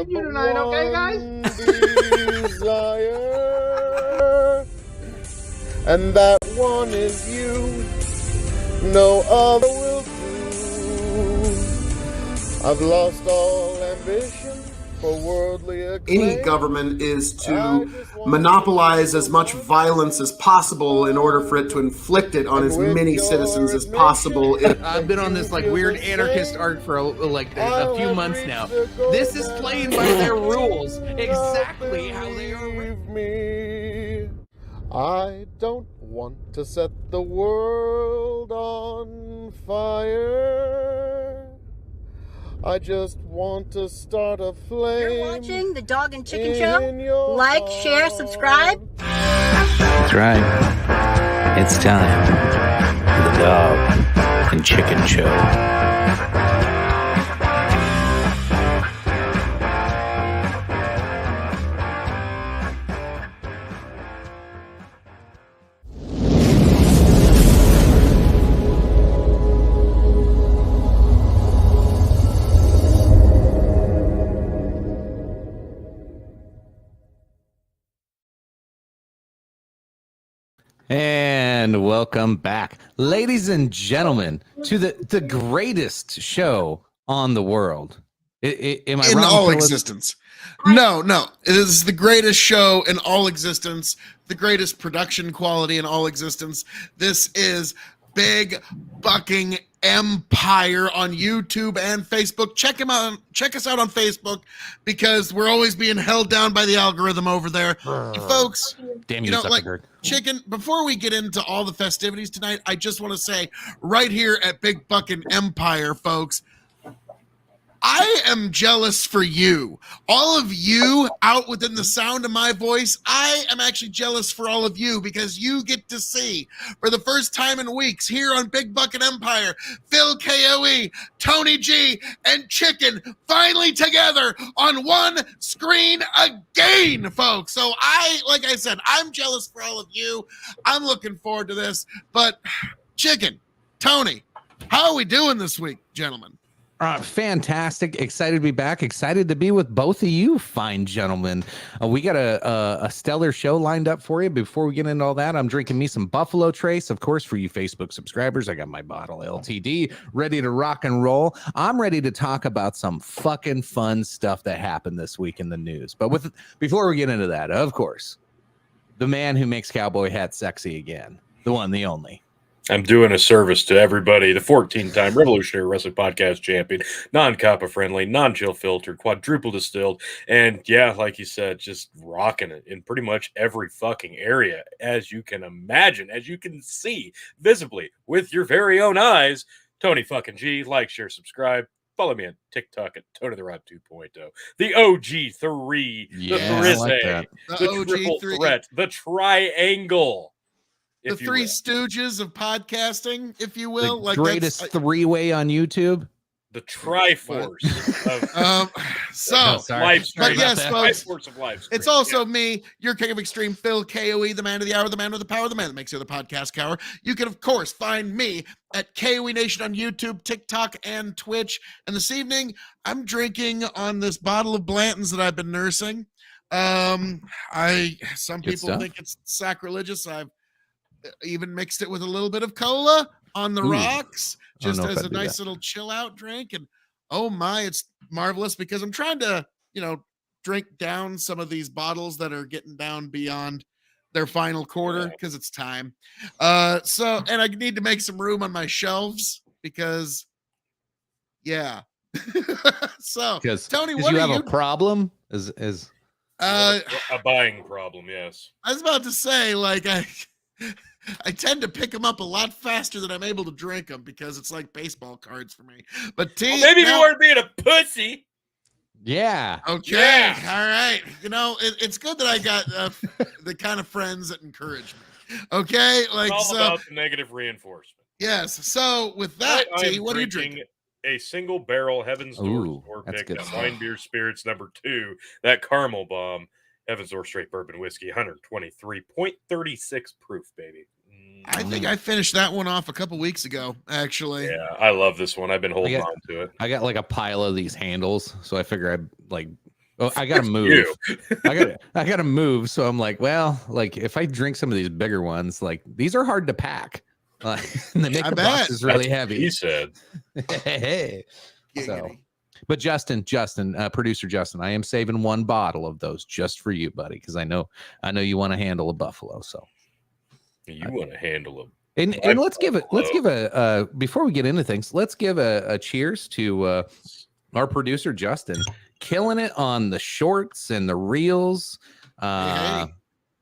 seeing you tonight, okay, guys? Desire, and that one is you. No other will do. I've lost all ambition for worldly acclaim. Any government is to monopolize as much violence as possible in order for it to inflict it on as many citizens as possible. I've been on this like weird anarchist art for a few months now. This is playing by their rules, exactly how they are written. Me. I don't want to set the world on fire. I just want to start a flame. You're watching the Dog and Chicken Show. Like, share, subscribe. That's right. It's time for the Dog and Chicken Show. And welcome back, ladies and gentlemen, to the greatest show on the world. Am I in wrong, all fellas? existence? No. It is the greatest show in all existence, the greatest production quality in all existence. This is Big Bucking Empire on YouTube and Facebook. Check him out. Check us out on Facebook because we're always being held down by the algorithm over there. And folks, Damn you you, know, like Zuckerberg. Chicken, before we get into all the festivities tonight, I just want to say right here at Big Buckin Empire, folks, I am jealous for you. All of you out within the sound of my voice, I am actually jealous for all of you because you get to see for the first time in weeks here on Big Buckin Empire, Phil KOE, Tony G, and Chicken finally together on one screen again, folks. So like I said, I'm jealous for all of you. I'm looking forward to this. But Chicken, Tony, how are we doing this week, gentlemen? Fantastic. Excited to be back. Excited to be with both of you fine gentlemen. We got a stellar show lined up for you. Before we get into all that, I'm drinking me some Buffalo Trace. Of course, for you Facebook subscribers, I got my bottle LTD ready to rock and roll. I'm ready to talk about some fucking fun stuff that happened this week in the news. But before we get into that, of course, the man who makes cowboy hats sexy again, the one, the only. I'm doing a service to everybody. The 14-time Revolutionary Wrestling Podcast champion, non-COPPA friendly, non-chill filtered, quadruple distilled, and yeah, like you said, just rocking it in pretty much every fucking area, as you can imagine, as you can see visibly with your very own eyes. Tony fucking G, like, share, subscribe. Follow me on TikTok at Tony the Rod 2.0. The OG3, Yeah, the I Thrizzy, like that. the triple threat, the triangle. The Three Stooges of podcasting, if you will. The greatest three-way on YouTube. The Triforce of life. But yes, folks, Triforce of life. it's also me, your king of extreme, Phil KOE, the man of the hour, the man with the power, the man that makes you the podcast cower. You can, of course, find me at KOE Nation on YouTube, TikTok, and Twitch. And this evening, I'm drinking on this bottle of Blanton's that I've been nursing. Some people think it's sacrilegious. I've even mixed it with a little bit of cola on the rocks, just as a nice little chill out drink. And oh my, it's marvelous because I'm trying to, drink down some of these bottles that are getting down beyond their final quarter because it's time. And I need to make some room on my shelves because so Tony, what you are have a problem? Is a buying problem? Yes, I was about to say, like, I tend to pick them up a lot faster than I'm able to drink them because it's like baseball cards for me. But maybe you weren't being a pussy. Yeah. Okay. Yeah. All right. It's good that I got the kind of friends that encourage me. Okay. Like, it's all about the negative reinforcement. Yes. So with that, T, what are you drinking? A single barrel Heaven's Door store pick, that Wine Beer Spirits #2, that caramel bomb, Heaven's Door straight bourbon whiskey, 123.36 proof, baby. I think I finished that one off a couple weeks ago, actually. Yeah, I love this one. I've been holding on to it. I got like a pile of these handles, so I figure I'd like Oh, I gotta move. You. I gotta move. So I'm like, well, like if I drink some of these bigger ones, like these are hard to pack. And they make I the bet. boxes really That's what heavy. he said. Hey. So, Giggity. but Justin, producer Justin, I am saving one bottle of those just for you, buddy, because I know you want to handle a buffalo. So You want to handle him. and let's give a before we get into things, let's give a cheers to our producer Justin, killing it on the shorts and the reels. Hey.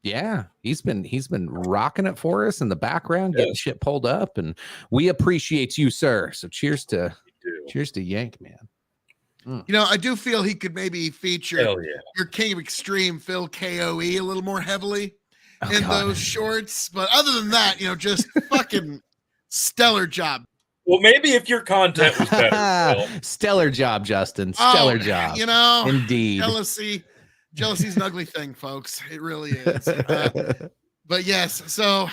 Yeah, he's been rocking it for us in the background, getting shit pulled up, and we appreciate you, sir. So cheers to Yank, man. You know, I do feel he could maybe feature Hell yeah. your King of Extreme, Phil KOE, a little more heavily in God. those shorts. But other than that, you know, just fucking stellar job. Well, maybe if your content was better, Phil. Stellar job, Justin. Stellar job. You know, indeed. Jealousy's an ugly thing, folks. It really is. But yes, so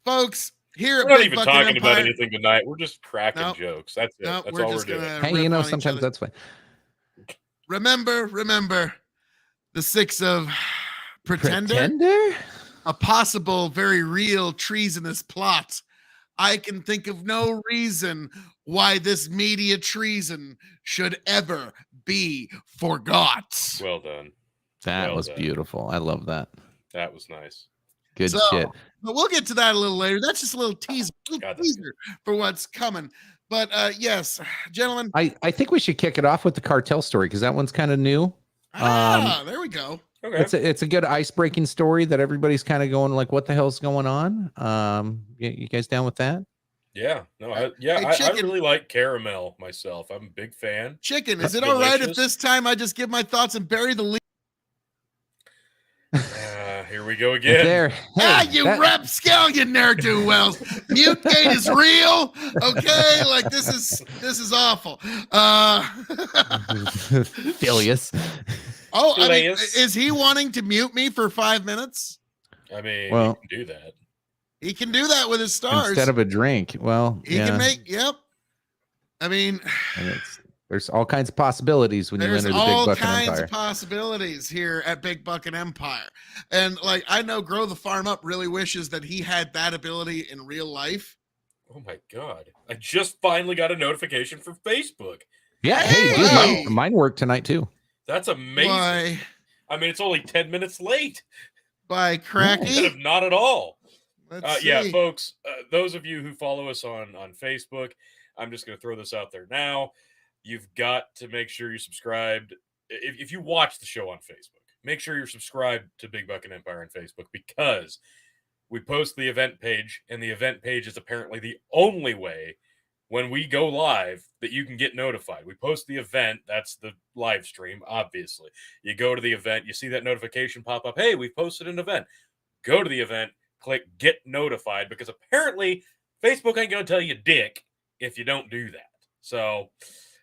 folks, here at We're not Big even Buckin talking Empire, about anything tonight. We're just cracking Nope. jokes. That's it. Nope, That's we're all we're just doing. gonna Hey, rip you know, on each sometimes other. that's fine. Remember the 6 of Pretender? Pretender? A possible, very real treasonous plot. I can think of no reason why this media treason should ever be forgot. Well done. That Well was done. beautiful. I love that. That was nice. Good So, shit. But we'll get to that a little later. That's just a little teaser for what's coming. But yes, gentlemen. I think we should kick it off with the cartel story because that one's kind of new. There we go. Okay. It's a good ice-breaking story that everybody's kind of going like, what the hell's going on? You guys down with that? Yeah. No, I Chicken. really like caramel myself. I'm a big fan. Chicken, is it all right if Delicious. this time I just give my thoughts and bury the lead? Here we go again. There. You rapscallion ne'er-do-wells. Mutgate is real. Okay, like this is awful. Phileas. Oh, I mean, Phileas. is he wanting to mute me for 5 minutes? I mean, Well- you can do that. He can do that with his stars. Instead of a drink. Well, He can make, yep. I mean, and there's all kinds of possibilities when you there's enter the Big all Buckin kinds Empire. of possibilities here at Big Buckin Empire. And like, I know Grow the Farm Up really wishes that he had that ability in real life. Oh my God. I just finally got a notification for Facebook. Yeah, hey, dude, Hey! mine worked tonight too. That's amazing. By I mean, it's only 10 minutes late. by Cracky. Not at all. Let's Yeah, see. folks, those of you who follow us on Facebook, I'm just going to throw this out there now. You've got to make sure you're subscribed. If you watch the show on Facebook, make sure you're subscribed to Big Buckin Empire on Facebook because we post the event page, and the event page is apparently the only way when we go live that you can get notified. We post the event. That's the live stream, obviously. You go to the event, you see that notification pop up. Hey, we've posted an event. Go to the event, click get notified, because apparently Facebook ain't going to tell you dick if you don't do that. So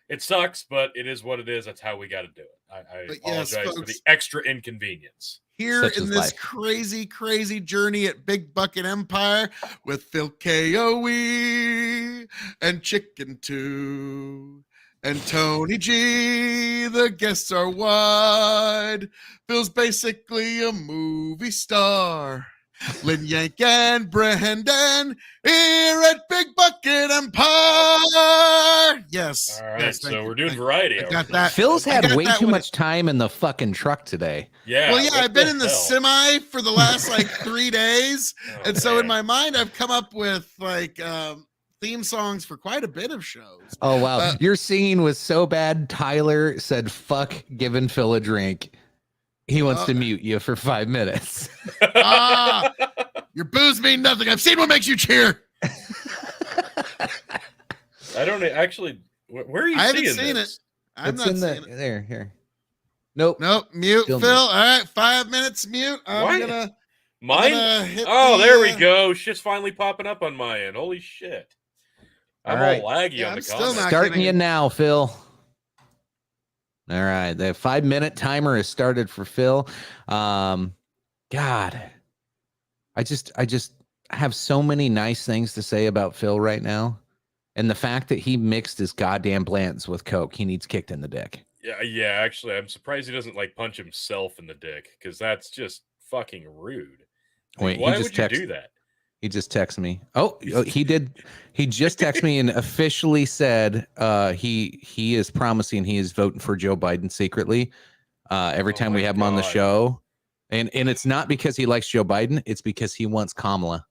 it sucks, but it is what it is. That's how we got to do it. I But yes, apologize for folks, the extra inconvenience. here Such in is this life. crazy journey at Big Buckin Empire with Phil KOE and Chicken 2 and Tony G. The guests are wide. Phil's basically a movie star. Lynn Yank and Brendan here at Big Buckin Empire. Yes. All right, yes, thank so you, we're doing thank you. variety. I hour got tonight. that. Phil's I had got way that too with much time in the fucking truck today. Yeah. Well, yeah, what I've been in the hell? semi for the last like 3 days. Oh, And so in man. my mind, I've come up with like theme songs for quite a bit of shows. Oh wow, your singing was so bad. Tyler said, "Fuck giving Phil a drink." He wants to mute you for 5 minutes. Ah, your booze mean nothing. I've seen what makes you cheer. I don't actually. Where are you I haven't seeing seen this? I'm It's not in the seeing it. there here. Nope. Nope, mute, Still Phil. mute. All right, 5 minutes mute. I'm What? gonna Mine? hit Oh, the, there we go. Shit's finally popping up on my end. Holy shit. I'm All right. all laggy Yeah, on I'm the still comments. not Starting getting you it. now, Phil. All right, the 5 minute timer has started for Phil. God, I just have so many nice things to say about Phil right now, and the fact that he mixed his goddamn Blantons with Coke, he needs kicked in the dick. Yeah. Actually, I'm surprised he doesn't like punch himself in the dick because that's just fucking rude. Like, Wait, why would you do that? He just texted me. Oh, he did. He just texted me and officially said he is promising he is voting for Joe Biden secretly every time we have him on the show. And it's not because he likes Joe Biden. It's because he wants Kamala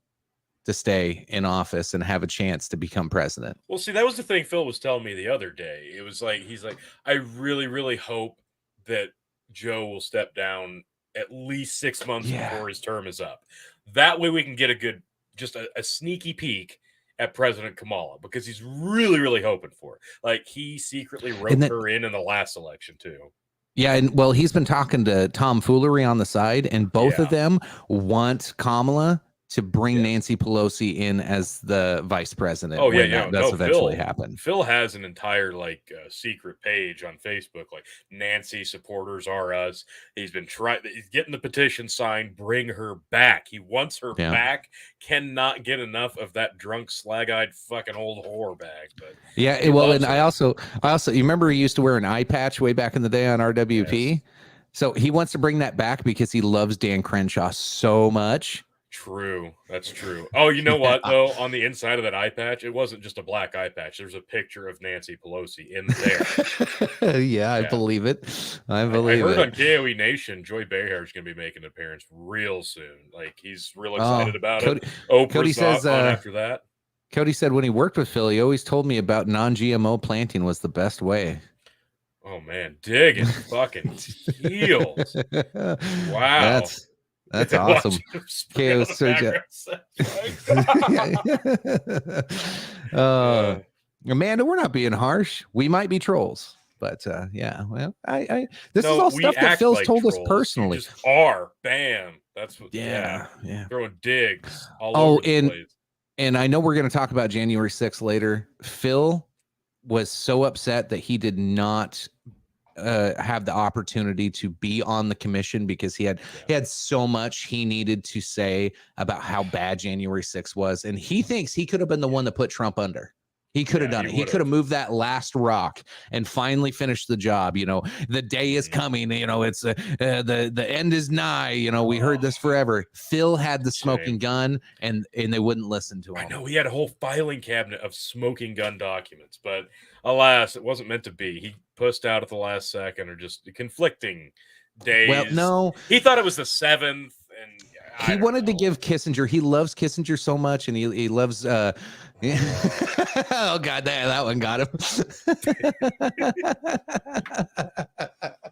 to stay in office and have a chance to become president. Well, see, that was the thing Phil was telling me the other day. It was like, he's like, I really, really hope that Joe will step down at least 6 months before his term is up. That way we can get a sneaky peek at President Kamala, because he's really, really hoping for it. Like, he secretly wrote her in the last election too. Yeah, and well, he's been talking to Tom Foolery on the side, and both of them want Kamala to bring Nancy Pelosi in as the vice president. Oh yeah, that's eventually happened. Phil has an entire secret page on Facebook, like Nancy supporters are us. He's been he's getting the petition signed. Bring her back. He wants her back. Cannot get enough of that drunk, slag-eyed, fucking old whore bag. But well, and I also, you remember he used to wear an eye patch way back in the day on RWP. Yes. So he wants to bring that back because he loves Dan Crenshaw so much. True. That's true. Oh, you know what, though? On the inside of that eye patch, it wasn't just a black eye patch. There's a picture of Nancy Pelosi in there. Yeah, I believe it. I heard on KOE Nation, Joy Behar is going to be making an appearance real soon. Like, he's real excited about it. Cody says after that. Cody said when he worked with Phil, he always told me about non-GMO planting was the best way. Oh, man. Digging fucking heels. Wow. That's awesome. KO Amanda, we're not being harsh. We might be trolls, but well, this is all stuff that Phil's told us personally. You just are. Bam. That's what. Yeah. Throwing digs all over the place. And I know we're going to talk about January 6th later. Phil was so upset that he did not have the opportunity to be on the commission because he had so much he needed to say about how bad January 6th was, and he thinks he could have been the one that put Trump under. He could have done it. He could have moved that last rock and finally finished the job. You know, the day is coming. You know, it's the end is nigh. You know, we heard this forever. Phil had the smoking gun, and they wouldn't listen to him. I know he had a whole filing cabinet of smoking gun documents, but alas, it wasn't meant to be. He pussed out at the last second, or just conflicting days. Well, no, he thought it was the 7th, and he wanted to give Kissinger. He loves Kissinger so much, and he loves. Oh God, that one got him.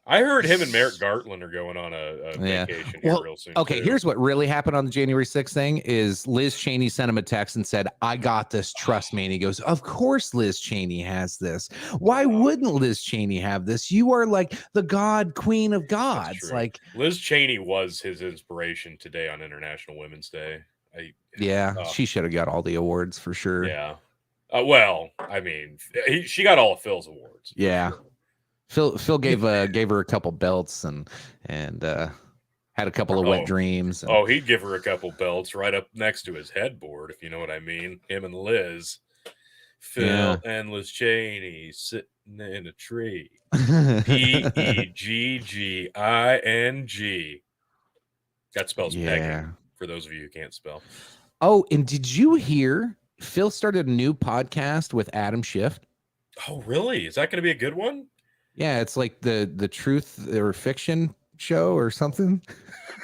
I heard him and Merrick Gartland are going on a vacation here real soon. Okay, here's what really happened on the January 6th thing is Liz Cheney sent him a text and said, I got this, trust me. And he goes, of course Liz Cheney has this. Why wouldn't Liz Cheney have this? You are like the God Queen of gods. Like Liz Cheney was his inspiration today on International Women's Day. She should have got all the awards for sure. Yeah. Well, I mean, she got all of Phil's awards. Yeah. Sure. Phil gave her a couple belts and had a couple of wet dreams. And... he'd give her a couple belts right up next to his headboard, if you know what I mean. Him and Liz. Phil and Liz Cheney sitting in a tree. Pegging. That spells pegging, for those of you who can't spell. Oh, and did you hear Phil started a new podcast with Adam Schiff? Oh, really? Is that going to be a good one? Yeah, it's like the truth or fiction show or something.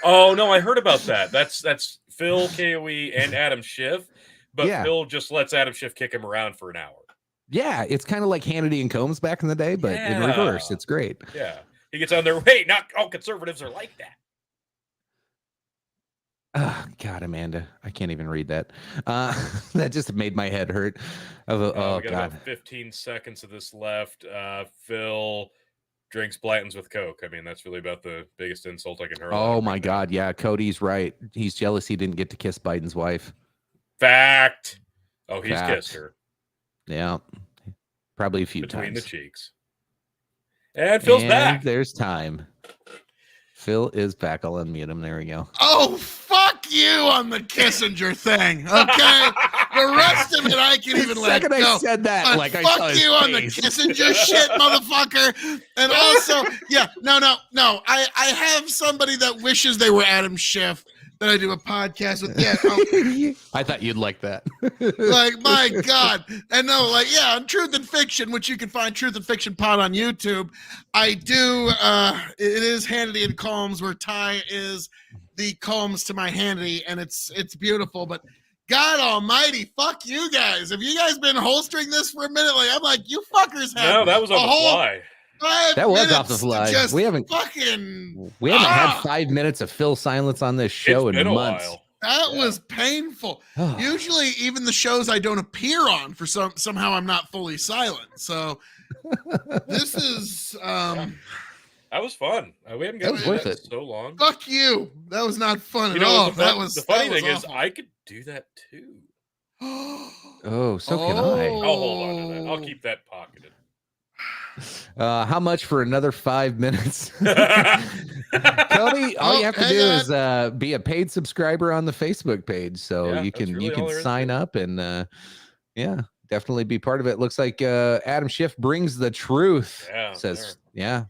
Oh, no, I heard about that. That's Phil, KOE, and Adam Schiff. But Phil just lets Adam Schiff kick him around for an hour. Yeah, it's kind of like Hannity and Combs back in the day, but in reverse. It's great. Yeah. He gets on there. Hey, not all conservatives are like that. Oh, God, Amanda, I can't even read that. That just made my head hurt. We got about 15 seconds of this left. Phil drinks Blanton's with Coke. I mean, that's really about the biggest insult I can hear. Oh, my God. Yeah, Cody's right. He's jealous he didn't get to kiss Biden's wife. Fact. Oh, he's kissed her. Yeah, probably a few between times. The cheeks. And Phil's back. There's time. Phil is back. I'll unmute him. There we go. Oh, fuck you on the Kissinger thing. Okay. The rest of it I can even let Second go. I said that, But like I fuck saw his you on the face. Kissinger shit, motherfucker. And also, yeah, no. I have somebody that wishes they were Adam Schiff that I do a podcast with. Yeah, I thought you'd like that. like, my God. And no, like, yeah, on Truth and Fiction, which you can find Truth and Fiction Pod on YouTube. I do, it is Hannity and Combs, where Ty is the Combs to my Hannity, and it's beautiful. But God almighty, fuck you guys. Have you guys been holstering this for a minute? Like, I'm like, you fuckers have No, that was on the whole fly. 5 That was minutes off the fly. to just We haven't had 5 minutes of Phil silence on this show It's in been a months. while. That was painful. Usually, even the shows I don't appear on, for somehow I'm not fully silent. So this is That was fun. We haven't got was to worth that it. in so long. fuck you. That was not fun You at know, all. the funny thing is, awful. I could do that too. Oh, so can I. I'll hold on to that. I'll keep that pocketed. How much for another 5 minutes? Cody, all you have to do is be a paid subscriber on the Facebook page, so Yeah, you that's can really sign up and definitely be part of it. Looks like Adam Schiff brings the truth. Yeah, Says yeah.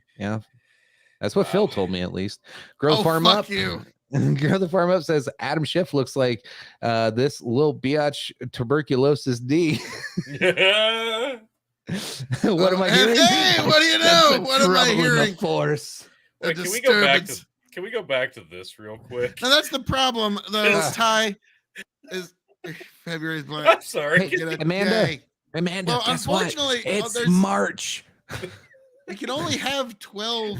That's what Phil told me, at least. Grow the farm fuck up. you. Grow the farm up says Adam Schiff looks like this little biatch tuberculosis D. What am I hearing? Hey, what do you know? What am I Trouble in the hearing? Force. Wait, A can we go back disturbance. to this real quick? Now that's the problem, though. Yeah. Ty is February's blank. I'm sorry. Hey, Amanda, Yay. Amanda, Well, guess what? unfortunately, It's there's- March. You can only have 12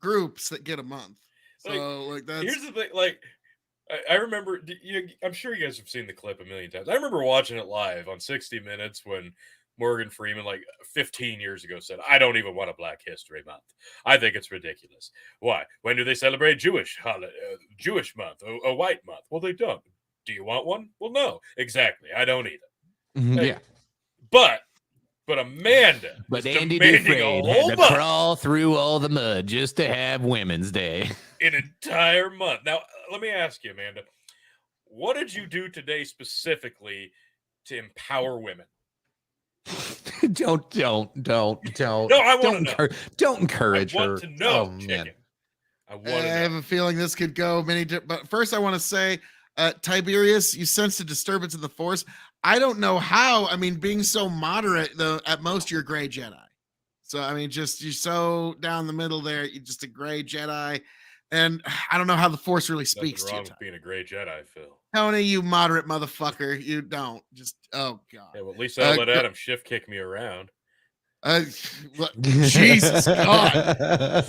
groups that get a month. So like that's Here's the thing, like I remember, I'm sure you guys have seen the clip a million times. I remember watching it live on 60 Minutes when Morgan Freeman, like 15 years ago, said, "I don't even want a Black History Month. I think it's ridiculous. Why? When do they celebrate Jewish month, a white month? Well, they don't. Do you want one? Well, no. Exactly. I don't either. Hey, Yeah. But Amanda, But is Andy demanding a Dufresne whole had to month, crawl through all the mud just to have Women's Day. an entire month. Now, let me ask you, Amanda, what did you do today specifically to empower women? Don't. No, I want to know. Don't encourage I her. want to know, Oh, chicken. man. I want I to have know. a feeling this could go but first I want to say, Tiberius, you sensed a disturbance in the Force. I don't know how. I mean, being so moderate, though, at most you're a gray Jedi. So I mean, just you're so down the middle there. You're just a gray Jedi, and I don't know how the Force really speaks Nothing to wrong you. with being a great Jedi, Phil. Tony, you moderate motherfucker. You don't just. Oh God. Yeah, well, at least I'll let Adam Schiff kick me around. Jesus God.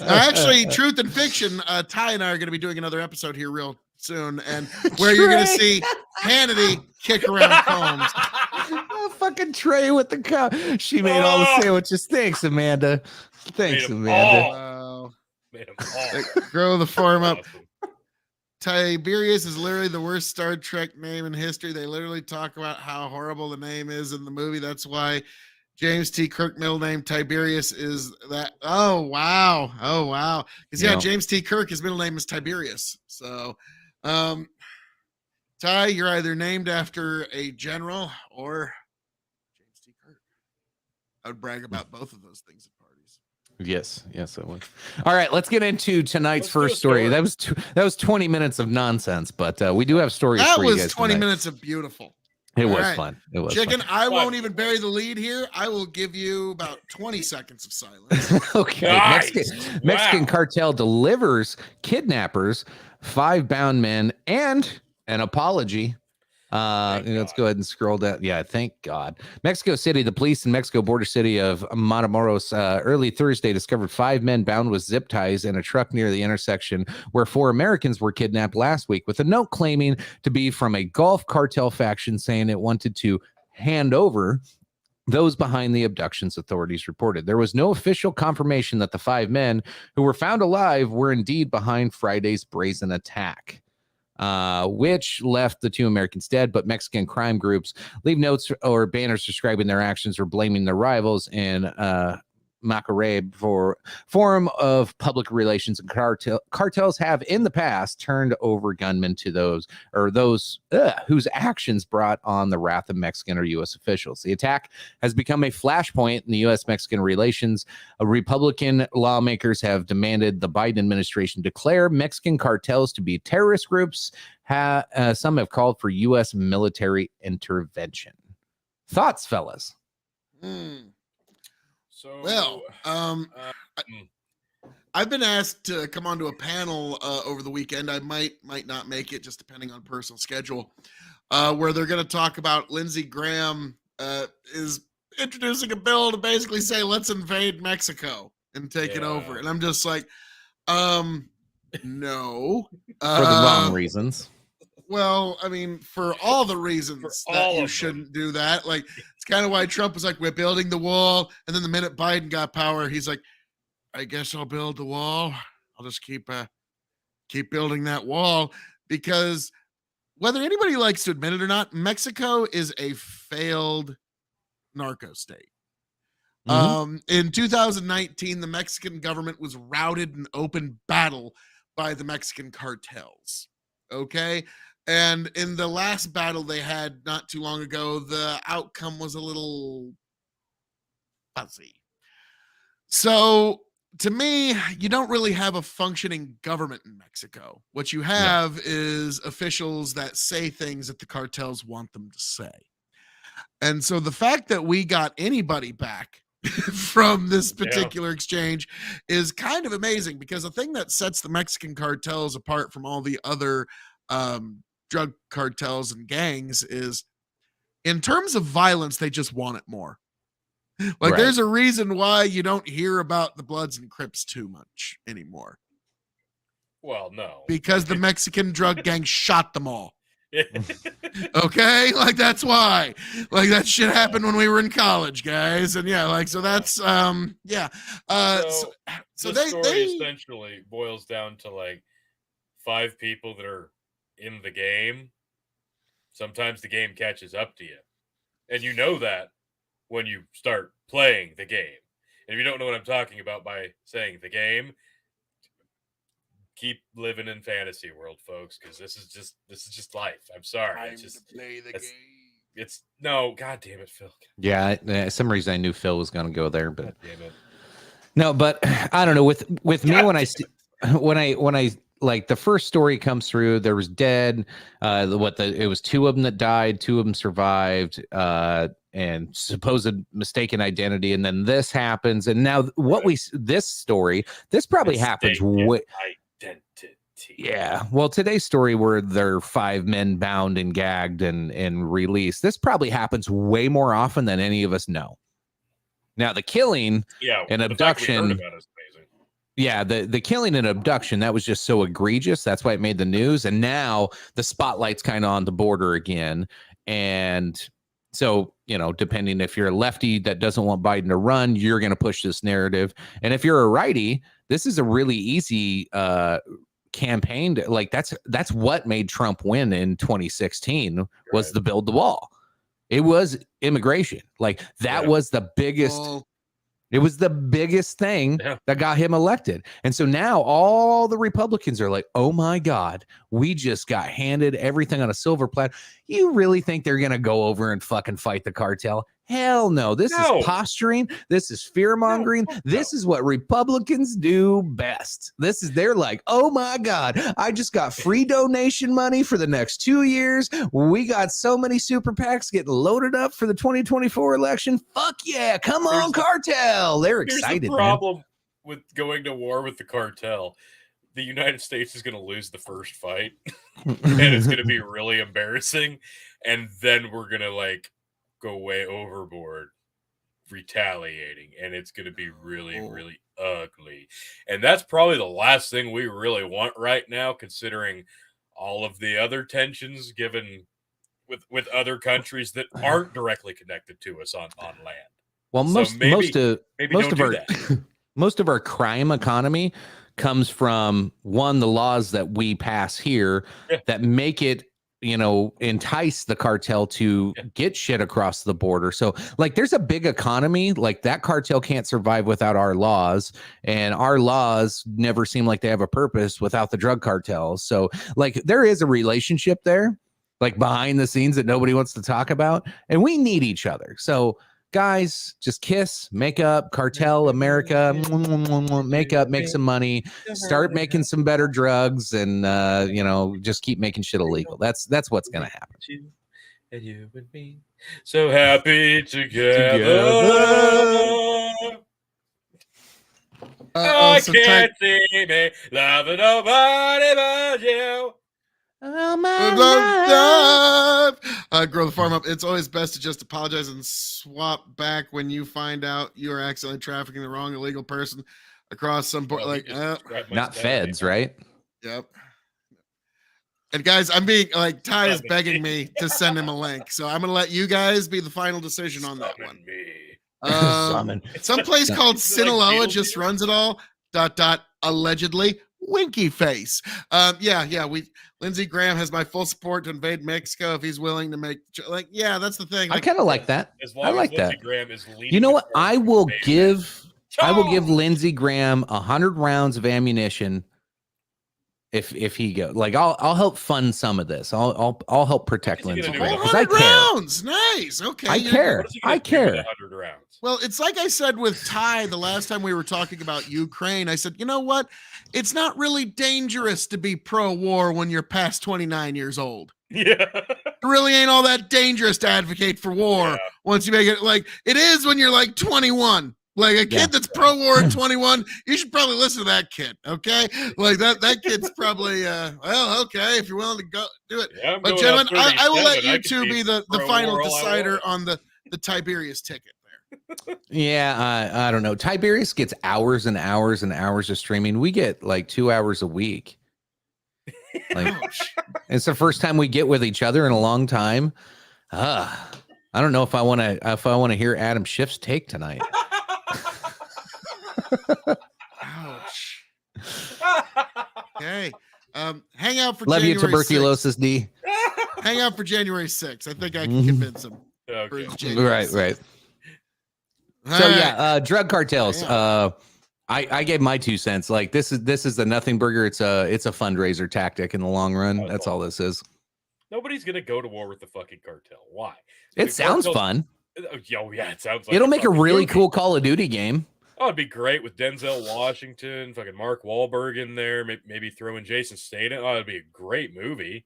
Actually, Truth and Fiction, Ty and I are going to be doing another episode here real soon, and where you're going to see Hannity kick around Combs. A fucking tray with the cup. She made all the sandwiches. Thanks, Amanda. Thanks, Made 'em Amanda. Wow. Made him all. Grow the farm up. Awesome. Tiberius is literally the worst Star Trek name in history. They literally talk about how horrible the name is in the movie. That's why James T. Kirk middle name Tiberius is that. Oh wow. Because Yeah. James T. Kirk, his middle name is Tiberius. So Ty, you're either named after a general or James T. Kirk. I would brag about both of those things at parties. Yes, I would. All right, let's get into tonight's Let's do a first story. story. That was 20 minutes of nonsense, but we do have stories That for you was guys 20 tonight. minutes of beautiful. It All was right. fun. It was Chicken, fun. I won't even bury the lead here. I will give you about 20 seconds of silence. Okay. Nice. Mexican Wow. cartel delivers kidnappers, 5 bound men, and an apology. Let's go ahead and scroll down. Yeah, thank God. Mexico City, the police in Mexico border city of Matamoros early Thursday discovered 5 men bound with zip ties in a truck near the intersection where 4 Americans were kidnapped last week, with a note claiming to be from a Gulf cartel faction saying it wanted to hand over those behind the abductions, authorities reported. There was no official confirmation that the 5 men who were found alive were indeed behind Friday's brazen attack, which left the 2 Americans dead. But Mexican crime groups leave notes or banners describing their actions or blaming their rivals in Macareb for Forum of Public Relations and Cartels have in the past turned over gunmen to those whose actions brought on the wrath of Mexican or U.S. officials. The attack has become a flashpoint in the U.S.-Mexican relations. Republican lawmakers have demanded the Biden administration declare Mexican cartels to be terrorist groups. Some have called for U.S. military intervention. Thoughts, fellas? So, well, I've been asked to come onto a panel over the weekend. I might not make it, just depending on personal schedule, where they're going to talk about Lindsey Graham is introducing a bill to basically say, let's invade Mexico and take it over. And I'm just like, no. For the wrong reasons. Well, I mean, for all the reasons that you shouldn't do that. Like, it's kind of why Trump was like, we're building the wall. And then the minute Biden got power, he's like, I guess I'll build the wall. I'll just keep building that wall. Because whether anybody likes to admit it or not, Mexico is a failed narco state. In 2019, the Mexican government was routed in open battle by the Mexican cartels. Okay. And in the last battle they had not too long ago, the outcome was a little fuzzy. So to me, you don't really have a functioning government in Mexico. What you have is officials that say things that the cartels want them to say. And so the fact that we got anybody back from this particular exchange is kind of amazing, because the thing that sets the Mexican cartels apart from all the other drug cartels and gangs is, in terms of violence, they just want it more. Like, there's a reason why you don't hear about the Bloods and Crips too much anymore. Well, no. Because the Mexican drug gang shot them all. Okay? Like, that's why. Like, that shit happened when we were in college, guys. And so that's, So the story essentially boils down to, like, 5 people that are in the game. Sometimes the game catches up to you. And you know that when you start playing the game. And if you don't know what I'm talking about by saying the game, keep living in fantasy world, folks, because this is just life. I'm sorry. It's just play the game. It's no, god damn it, Phil. Yeah, some reason I knew Phil was going to go there, but damn it. No, but I don't know. With me, when I like the first story comes through, there was dead. It was 2 of them that died, 2 of them survived, and supposed mistaken identity, and then this happens, and now this probably happens. Identity. Yeah. Well, today's story where there are 5 men bound and gagged and released. This probably happens way more often than any of us know. Now, the killing and abduction. Yeah, the killing and abduction, that was just so egregious. That's why it made the news. And now the spotlight's kind of on the border again. And so, depending if you're a lefty that doesn't want Biden to run, you're going to push this narrative. And if you're a righty, this is a really easy campaign. Like, that's what made Trump win in 2016 was the build the wall. It was immigration. Like, that was the biggest. It was the biggest thing that got him elected. And so now all the Republicans are like, oh my God, we just got handed everything on a silver platter. You really think they're going to go over and fucking fight the cartel? Hell no. This is posturing. This is fear mongering. This is what Republicans do best. They're like, oh my God, I just got free donation money for the next 2 years. We got so many super PACs getting loaded up for the 2024 election. Fuck yeah. Come on, cartel. They're excited. Here's the problem with going to war with the cartel. The United States is going to lose the first fight and it's going to be really embarrassing. And then we're going to go way overboard retaliating, and it's going to be really, really ugly. And that's probably the last thing we really want right now, considering all of the other tensions given with other countries that aren't directly connected to us on land. Well, most of our crime economy comes from, one, the laws that we pass here that make it entice the cartel to get shit across the border. So like there's a big economy. Like that cartel can't survive without our laws, and our laws never seem like they have a purpose without the drug cartels. So like there is a relationship there, like behind the scenes that nobody wants to talk about, and we need each other. So guys, just kiss, make up, cartel, America, make up, make some money, start making some better drugs, and just keep making shit illegal. That's what's gonna happen. And you and me, so happy together. I can't see me loving nobody but you. Oh grow the farm up. It's always best to just apologize and swap back when you find out you are accidentally trafficking the wrong illegal person across some board. Not feds, right? Yep. And guys, I'm being like Ty is begging me to send him a link, so I'm gonna let you guys be the final decision on that one. Some place called Sinaloa just runs it all. ... allegedly. Winky face. Lindsey Graham has my full support to invade Mexico if he's willing to make that's the thing. I kind of like that. I like that. Graham is you know what? I will give Lindsey Graham 100 rounds of ammunition if he goes. Like I'll help fund some of this. I'll help protect Lindsey Graham because I care. Rounds. Nice. Okay. I care. 100 rounds. Well, it's like I said with Ty the last time we were talking about Ukraine. I said, you know what? It's not really dangerous to be pro-war when you're past 29 years old. Yeah. It really ain't all that dangerous to advocate for war once you make it. Like it is when you're like 21. Like a kid that's pro-war at 21, you should probably listen to that kid, okay? Like that kid's probably, okay, if you're willing to go do it. Yeah, but gentlemen, I will let you two be the final decider on the Tiberius ticket. Yeah, I don't know. Tiberius gets hours and hours and hours of streaming. We get like 2 hours a week. Like, it's the first time we get with each other in a long time. I don't know if I want to hear Adam Schiff's take tonight. Ouch. Okay. Hang out for Love January you, tuberculosis 6th. D. Hang out for January 6th. I think I can convince him. Okay. Right. So drug cartels. I gave my 2 cents. Like this is the nothing burger. It's a fundraiser tactic in the long run. That's all this is. Nobody's gonna go to war with the fucking cartel. Why? It sounds fun. Yeah, it sounds like it'll make a really cool Call of Duty game. Oh, it'd be great with Denzel Washington, fucking Mark Wahlberg in there, maybe throw in Jason Statham. Oh, it'd be a great movie.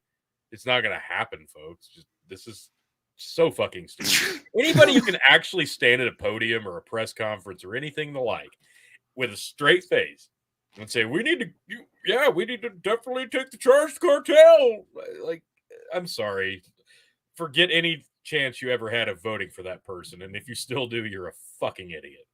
It's not gonna happen, folks. This is so fucking stupid. Anybody who can actually stand at a podium or a press conference or anything the like with a straight face and say, we need to definitely take the charge to cartel. Like, I'm sorry. Forget any chance you ever had of voting for that person. And if you still do, you're a fucking idiot.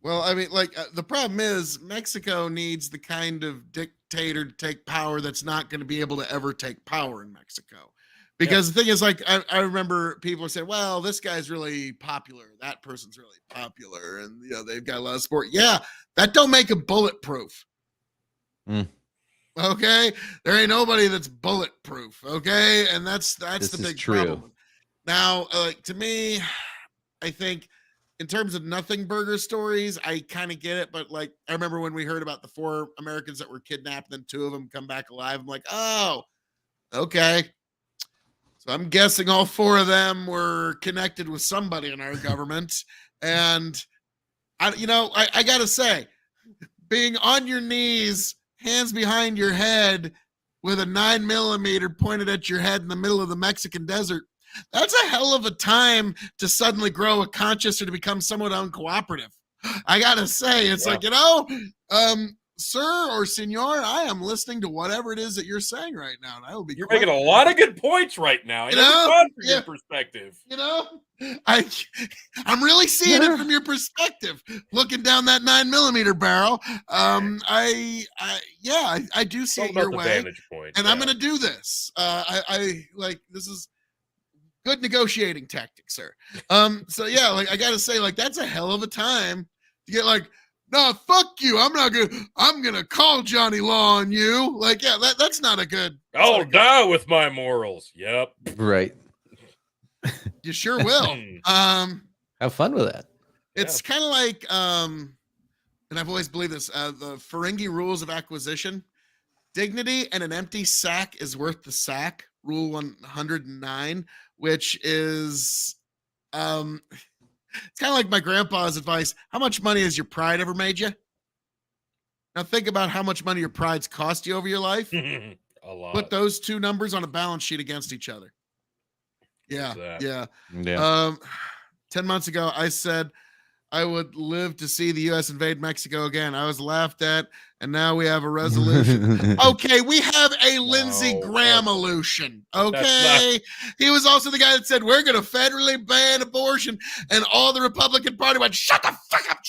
Well, I mean, the problem is Mexico needs the kind of dictator to take power that's not going to be able to ever take power in Mexico. Because the thing is, I remember people saying, well, this guy's really popular. That person's really popular. And, they've got a lot of support. Yeah, that don't make it bulletproof. Okay? There ain't nobody that's bulletproof. Okay? And that's the big problem. Now, to me, I think in terms of nothing burger stories, I kind of get it. But, I remember when we heard about the 4 Americans that were kidnapped, then 2 of them come back alive. I'm like, oh, okay. So I'm guessing all 4 of them were connected with somebody in our government. And I got to say, being on your knees, hands behind your head with a 9mm pointed at your head in the middle of the Mexican desert, that's a hell of a time to suddenly grow a conscience or to become somewhat uncooperative. I got to say, it's sir or senor, I am listening to whatever it is that you're saying right now. And I will be. You're making a lot of good points right now. From your perspective. I'm really seeing it from your perspective, looking down that 9mm barrel. I do see it your way, and I'm going to do this. This is good negotiating tactics, sir. I got to say, that's a hell of a time to get no, fuck you. I'm gonna call Johnny Law on you. Like, yeah, that's not a good. I'll die with my morals. Yep. Right. You sure will. Have fun with that. It's kind of like, and I've always believed this, the Ferengi rules of acquisition. Dignity and an empty sack is worth the sack. Rule 109, which is, it's kind of like my grandpa's advice. How much money has your pride ever made you? Now think about how much money your pride's cost you over your life. A lot. Put those two numbers on a balance sheet against each other. Yeah. 10 months ago, I said I would live to see the U.S. invade Mexico again. I was laughed at, and now we have a resolution. Okay, we have a Lindsey Graham-olution. Okay? He was also the guy that said, we're going to federally ban abortion, and all the Republican Party went, shut the fuck up,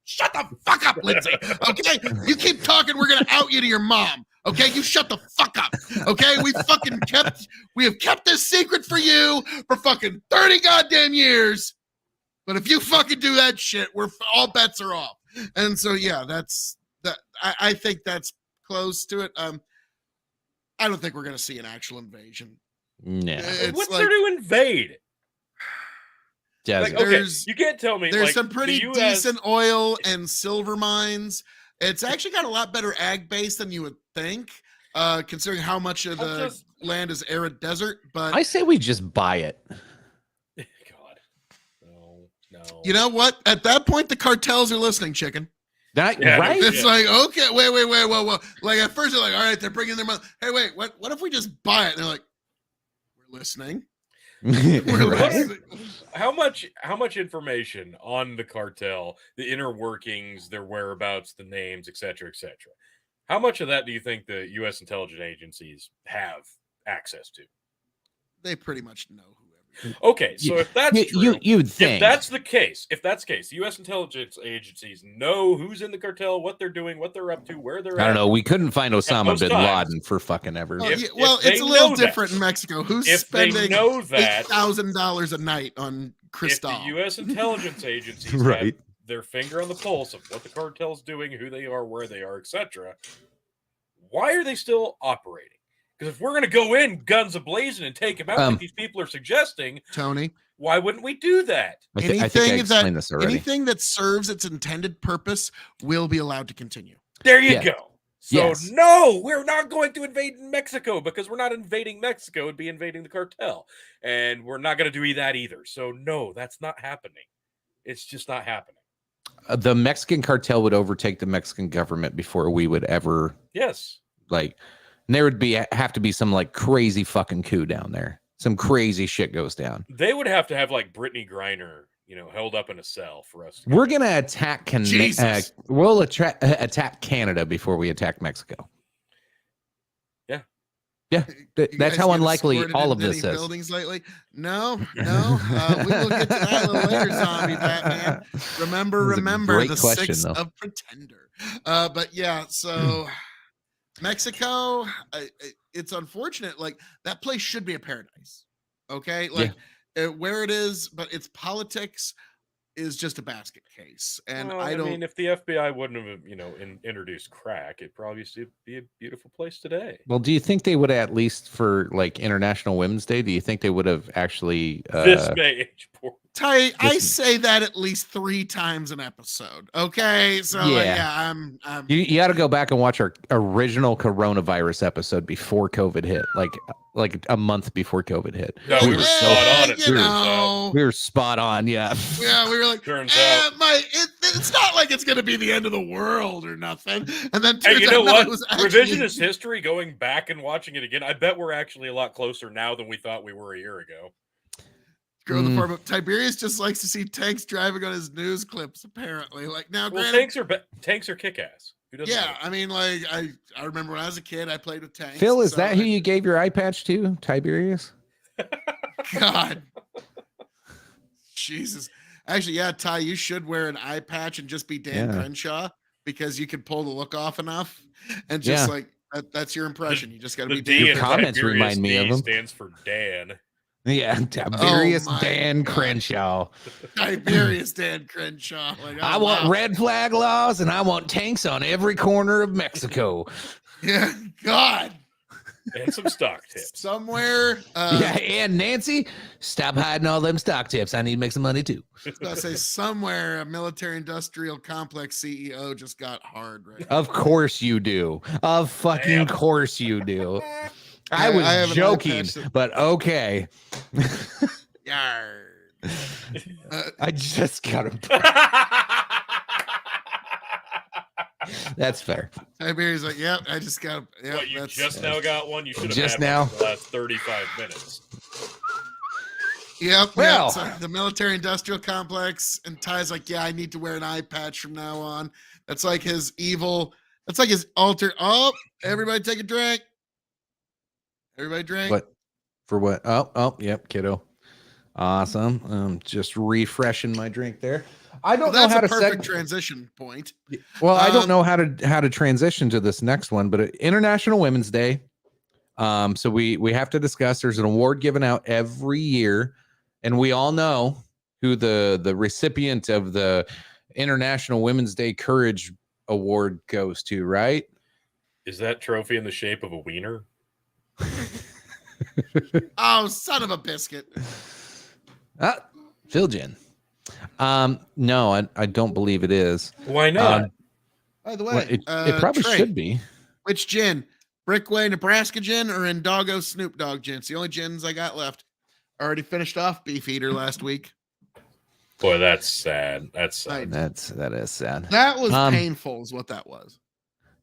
shut the fuck up, Lindsey. Okay? You keep talking, we're going to out you to your mom. Okay, you shut the fuck up. Okay, we have kept this secret for you for fucking 30 goddamn years. But if you fucking do that shit, all bets are off. And so, yeah, that's that. I think that's close to it. I don't think we're gonna see an actual invasion. No. What's there to invade? Like, okay, you can't tell me. There's like, some pretty decent oil and silver mines. It's actually got a lot better ag base than you would think, considering how much of the land is arid desert. But I say we just buy it. No. You know what? At that point, the cartels are listening, chicken. Right? It's like, okay, wait, whoa. Like at first they're like, all right, they're bringing their money. Hey, wait, what if we just buy it? And they're like, we're listening. How much information on the cartel, the inner workings, their whereabouts, the names, etc., etc. How much of that do you think the U.S. intelligence agencies have access to? They pretty much know whoever. Okay, so if that's true, you'd think. If that's the case, the U.S. intelligence agencies know who's in the cartel, what they're doing, what they're up to, where they're at. I don't know. We couldn't find Osama bin Laden for fucking ever. It's a little different in Mexico. Who's spending $8,000 a night on Cristal? If the U.S. intelligence agencies have their finger on the pulse of what the cartel's doing, who they are, where they are, etc., why are they still operating? Because if we're going to go in guns a-blazing and take them out like these people are suggesting, Tony, why wouldn't we do that? Anything that serves its intended purpose will be allowed to continue. There you go. So no, we're not going to invade Mexico because we're not invading Mexico. It'd be invading the cartel. And we're not going to do that either. So no, that's not happening. It's just not happening. The Mexican cartel would overtake the Mexican government before we would ever. Yes. And there would have to be some like crazy fucking coup down there. Some crazy shit goes down. They would have to have like Brittany Griner, held up in a cell for us. We're gonna attack we'll attack Canada before we attack Mexico. Yeah. That's how unlikely all of this is. Buildings lately? No. We will get to that a little later, zombie Batman. Remember the question, 6 of Pretender. But yeah, so. Mexico, it's unfortunate. Like that place should be a paradise. Okay, where it is, but its politics is just a basket case. And I mean, if the FBI wouldn't have, introduced crack, it'd probably be a beautiful place today. Well, do you think they would at least for like International Women's Day? Do you think they would have actually this May? Ty, I say that at least 3 times an episode. Okay, so I'm you got to go back and watch our original coronavirus episode before COVID hit, like a month before COVID hit. No, we were spot on. We were spot on. Yeah, we were like, turns out, it's not like it's gonna be the end of the world or nothing. And then you know what? Revisionist history, going back and watching it again, I bet we're actually a lot closer now than we thought we were a year ago. Girl, the farm. Tiberius just likes to see tanks driving on his news clips. Apparently, tanks are kick-ass. I mean, I remember when I was a kid, I played with tanks. Phil, is that who you gave your eye patch to, Tiberius? God, Jesus. Actually, yeah, Ty, you should wear an eye patch and just be Dan Crenshaw because you can pull the look off enough and just that's your impression. You just got to be Dan. Your comments remind me of him. Stands for Dan. Yeah, Tiberius my Dan God. Crenshaw. Tiberius Dan Crenshaw. Like, I want red flag laws and I want tanks on every corner of Mexico. Yeah, God. And some stock tips. Somewhere. Yeah, and Nancy, stop hiding all them stock tips. I need to make some money too. I was about to say somewhere a military-industrial complex CEO just got hard right. Of course you do. Of fucking course you do. I I was have an joking, iPad but okay. Yard. I just got him. That's fair. Tiberius like, yep, I just got. Yep, What, you that's just now got one? You should have Just had now? one for the last 35 minutes. Yep. Well. Yep. So the military-industrial complex, and Ty's like, yeah, I need to wear an eye patch from now on. That's like his evil. That's like his alter. Oh, everybody take a drink. Everybody drink. What? For what? Oh, yep, kiddo. Awesome. Just refreshing my drink there. I don't know That's how a to perfect transition point. Well, I don't know how to transition to this next one, but International Women's Day. So we have to discuss. There's an award given out every year, and we all know who the recipient of the International Women's Day Courage Award goes to, right? Is that trophy in the shape of a wiener? Oh, son of a biscuit. Phil Jen. No, I don't believe it is. Why not? By the way, Well, it probably Trey, should be. Which gin? Brickway Nebraska gin or Indoggo Snoop Dogg gin? It's the only gins I got left. I already finished off Beefeater last week. Boy, that's sad. That's sad. That is sad. That was painful, is what that was.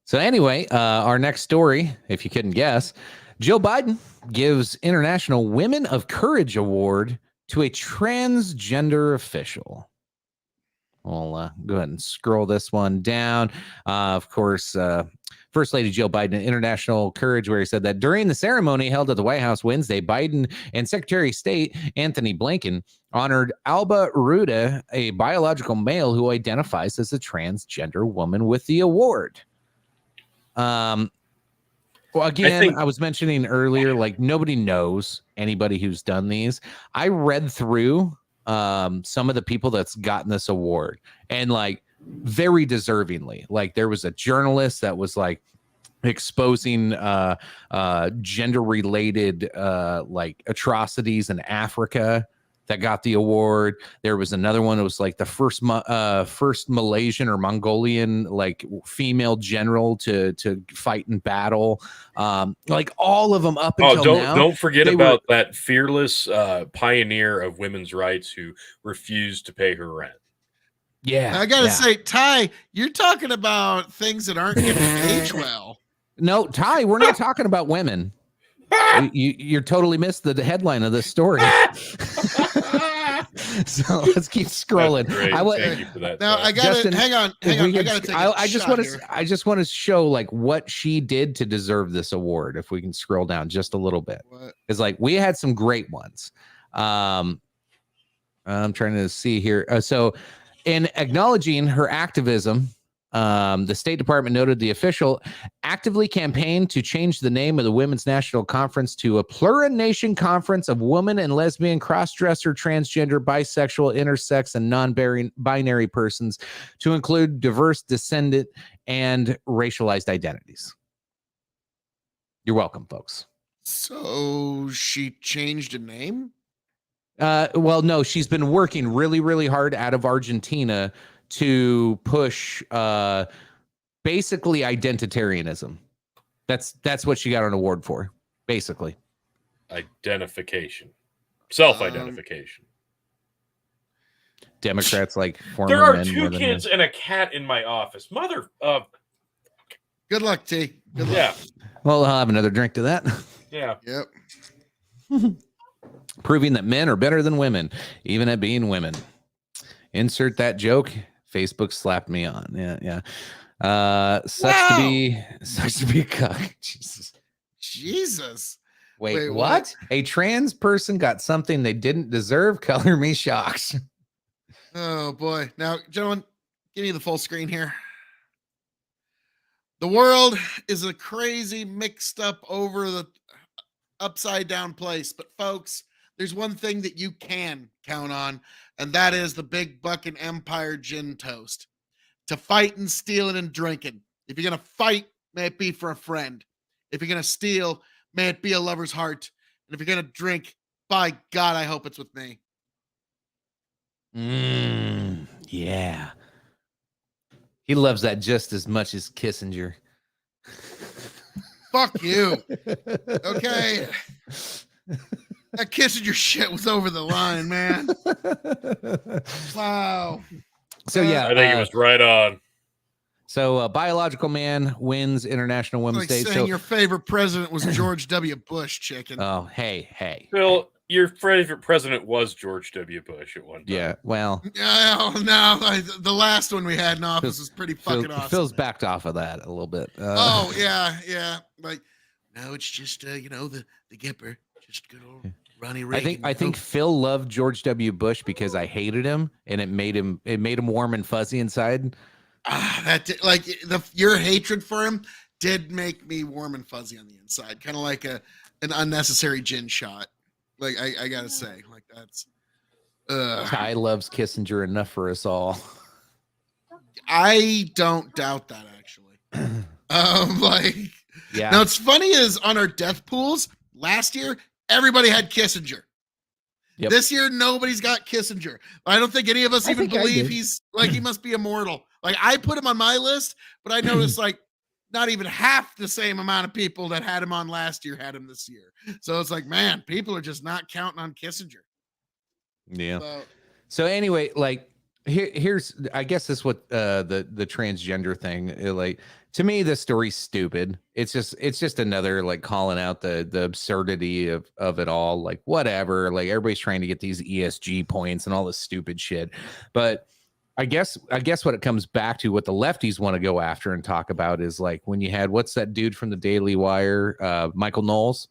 So anyway, our next story, if you couldn't guess, Joe Biden gives International Women of Courage Award to a transgender official. I'll go ahead and scroll this one down. Of course, First Lady Jill Biden, International Courage, where he said that during the ceremony held at the White House Wednesday, Biden and Secretary of State Anthony Blinken honored Alba Ruda, a biological male who identifies as a transgender woman, with the award. Well, again, I was mentioning earlier, like nobody knows anybody who's done these. I read through some of the people that's gotten this award, and like very deservingly. Like there was a journalist that was like exposing gender related like atrocities in Africa that got the award. There was another one that was like the first Malaysian or Mongolian like female general to fight in battle. Like all of them up until now. Don't forget about that fearless pioneer of women's rights who refused to pay her rent. Yeah, I gotta say, Ty, you're talking about things that aren't going to age well. No, Ty, we're not talking about women. You're totally missed the headline of this story. So let's keep scrolling. Thank you for that. Now I got to hang on. I just want to show like what she did to deserve this award. If we can scroll down just a little bit, because like we had some great ones. I'm trying to see here. So, in acknowledging her activism, the State Department noted the official actively campaigned to change the name of the Women's National Conference to a Plurination Conference of Women and Lesbian, Crossdresser, Transgender, Bisexual, Intersex, and Non-Binary persons to include diverse, descendant, and racialized identities. You're welcome, folks. So she changed a name? Well, no, she's been working really, really hard out of Argentina to push basically identitarianism. That's what she got an award for, basically. Identification. Self-identification. Democrats like former there are men 2 kids and a cat in my office. Mother of Good luck, T. Good luck. Yeah. Well, I'll have another drink to that. Yeah. Yep. Proving that men are better than women, even at being women. Insert that joke. Facebook slapped me on. Yeah. Sucks to be a cuck. Jesus. Wait, what? A trans person got something they didn't deserve? Color me shocked. Oh boy. Now, gentlemen, give me the full screen here. The world is a crazy, mixed up, over the upside down place. But folks, there's one thing that you can count on, and that is the big Buckin Empire gin toast. To fight and stealing and drinking. If you're going to fight, may it be for a friend. If you're going to steal, may it be a lover's heart. And if you're going to drink, by God, I hope it's with me. Yeah. He loves that just as much as Kissinger. Fuck you. Okay. That Kissinger shit was over the line, man. Wow. So yeah, I think it was right on. So biological man wins International Women's Day. Saying So your favorite president was George W. Bush, chicken. oh, hey. Phil, your favorite president was George W. Bush at one time. Yeah, well, No, the last one we had in office was pretty fucking awesome. Phil's backed off of that a little bit. Oh yeah. Like, no, it's just the Gipper, just good old Ronnie Reagan. I think Phil loved George W. Bush because I hated him, and it made him warm and fuzzy inside. Your hatred for him did make me warm and fuzzy on the inside, kind of like an unnecessary gin shot. Like I gotta say, like that's. Ty loves Kissinger enough for us all. I don't doubt that actually. Yeah. Now it's funny is on our death pools last year, everybody had Kissinger. Yep. This year, nobody's got Kissinger. I don't think any of us even believe he's like he must be immortal. Like I put him on my list, but I noticed like not even half the same amount of people that had him on last year had him this year. So it's like, man, people are just not counting on Kissinger. Yeah. So anyway, like here's I guess this what the transgender thing like to me this story's stupid. It's just another like calling out the absurdity of it all. Like whatever, like everybody's trying to get these ESG points and all this stupid shit. But I guess what it comes back to, what the lefties want to go after and talk about is like when you had what's that dude from the Daily Wire, Michael Knowles.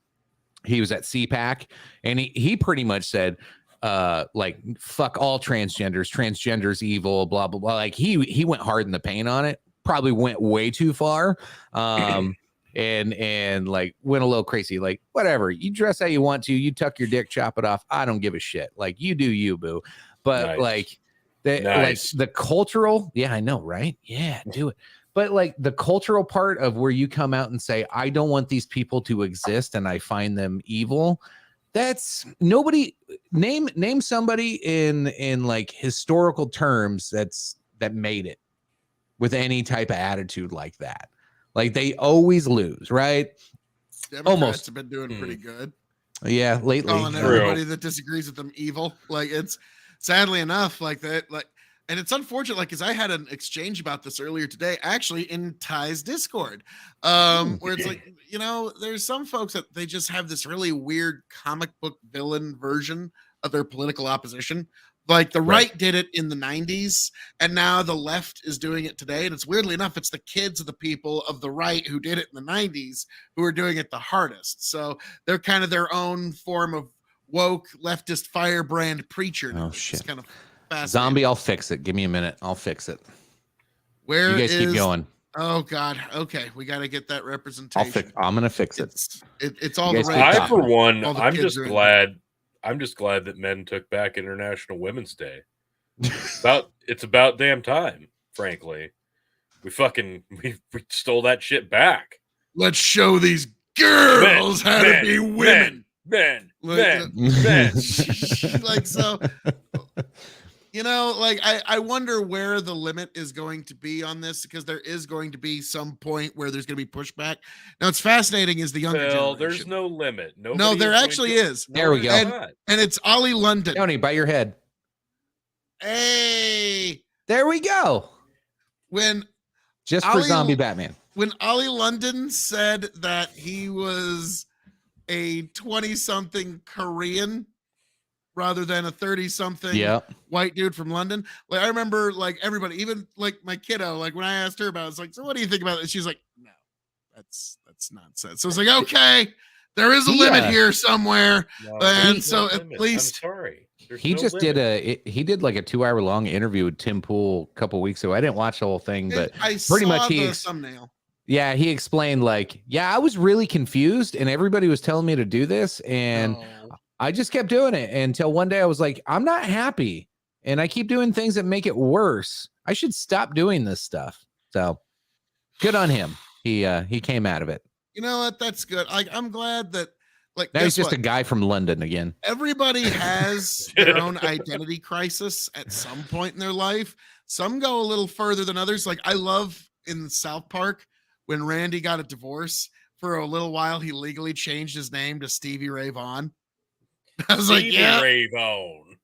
He was at CPAC and he pretty much said like fuck all transgenders evil, blah blah blah. Like he went hard in the paint on it, probably went way too far, and like went a little crazy. Like whatever, you dress how you want to, you tuck your dick, chop it off, I don't give a shit. Like you do you, boo. But like like the cultural, yeah, I know, right? Yeah, do it. But like the cultural part of where you come out and say I don't want these people to exist and I find them evil. That's nobody name somebody in like historical terms that made it with any type of attitude like that. Like they always lose, right? Democrats Almost have been doing pretty good. Yeah, lately. Calling everybody that disagrees with them evil. Like it's sadly enough like that. Like, and it's unfortunate. Like, because I had an exchange about this earlier today, actually in Ty's Discord, where it's like, there's some folks that they just have this really weird comic book villain version of their political opposition. Like the right did it in the 90s, and now the left is doing it today. And it's weirdly enough, it's the kids of the people of the right who did it in the 90s who are doing it the hardest. So they're kind of their own form of woke leftist firebrand preacher. Oh shit! It's kind of fascinating. Zombie, I'll fix it. Give me a minute. I'll fix it. Where you guys keep going? Oh God. Okay, we got to get that representation. I'm gonna fix it. It's all the the right. I for one, I'm just glad that men took back International Women's Day. It's about damn time, frankly. We stole that shit back. Let's show these girls how to be women. Men. Like so, like I wonder where the limit is going to be on this, because there is going to be some point where there's going to be pushback. Now, it's fascinating is the younger generation. There's no limit. No, there actually is. There we go. And it's Ollie London. Tony, bite your head. Hey, there we go. When just for Zombie Batman. When Ollie London said that he was a 20-something Korean rather than a 30-something white dude from London. Like I remember like everybody, even like my kiddo, like when I asked her about it, it's like, so what do you think about it? She's like, no, that's nonsense. So it's like, okay, there is a limit here somewhere. And so at least I'm sorry. He just did like a 2-hour long interview with Tim Pool a couple weeks ago. I didn't watch the whole thing, but I pretty saw much the thumbnail. Yeah, he explained like, I was really confused and everybody was telling me to do this. And I just kept doing it until one day I was like, I'm not happy. And I keep doing things that make it worse. I should stop doing this stuff. So good on him. He came out of it. You know what? That's good. I'm glad that, like, Now he's just a guy from London again. Everybody has their own identity crisis at some point in their life. Some go a little further than others. Like, I love in South Park when Randy got a divorce. For a little while, he legally changed his name to Stevie Ray Vaughan. I was Stevie like, yeah, Ray Vaughan.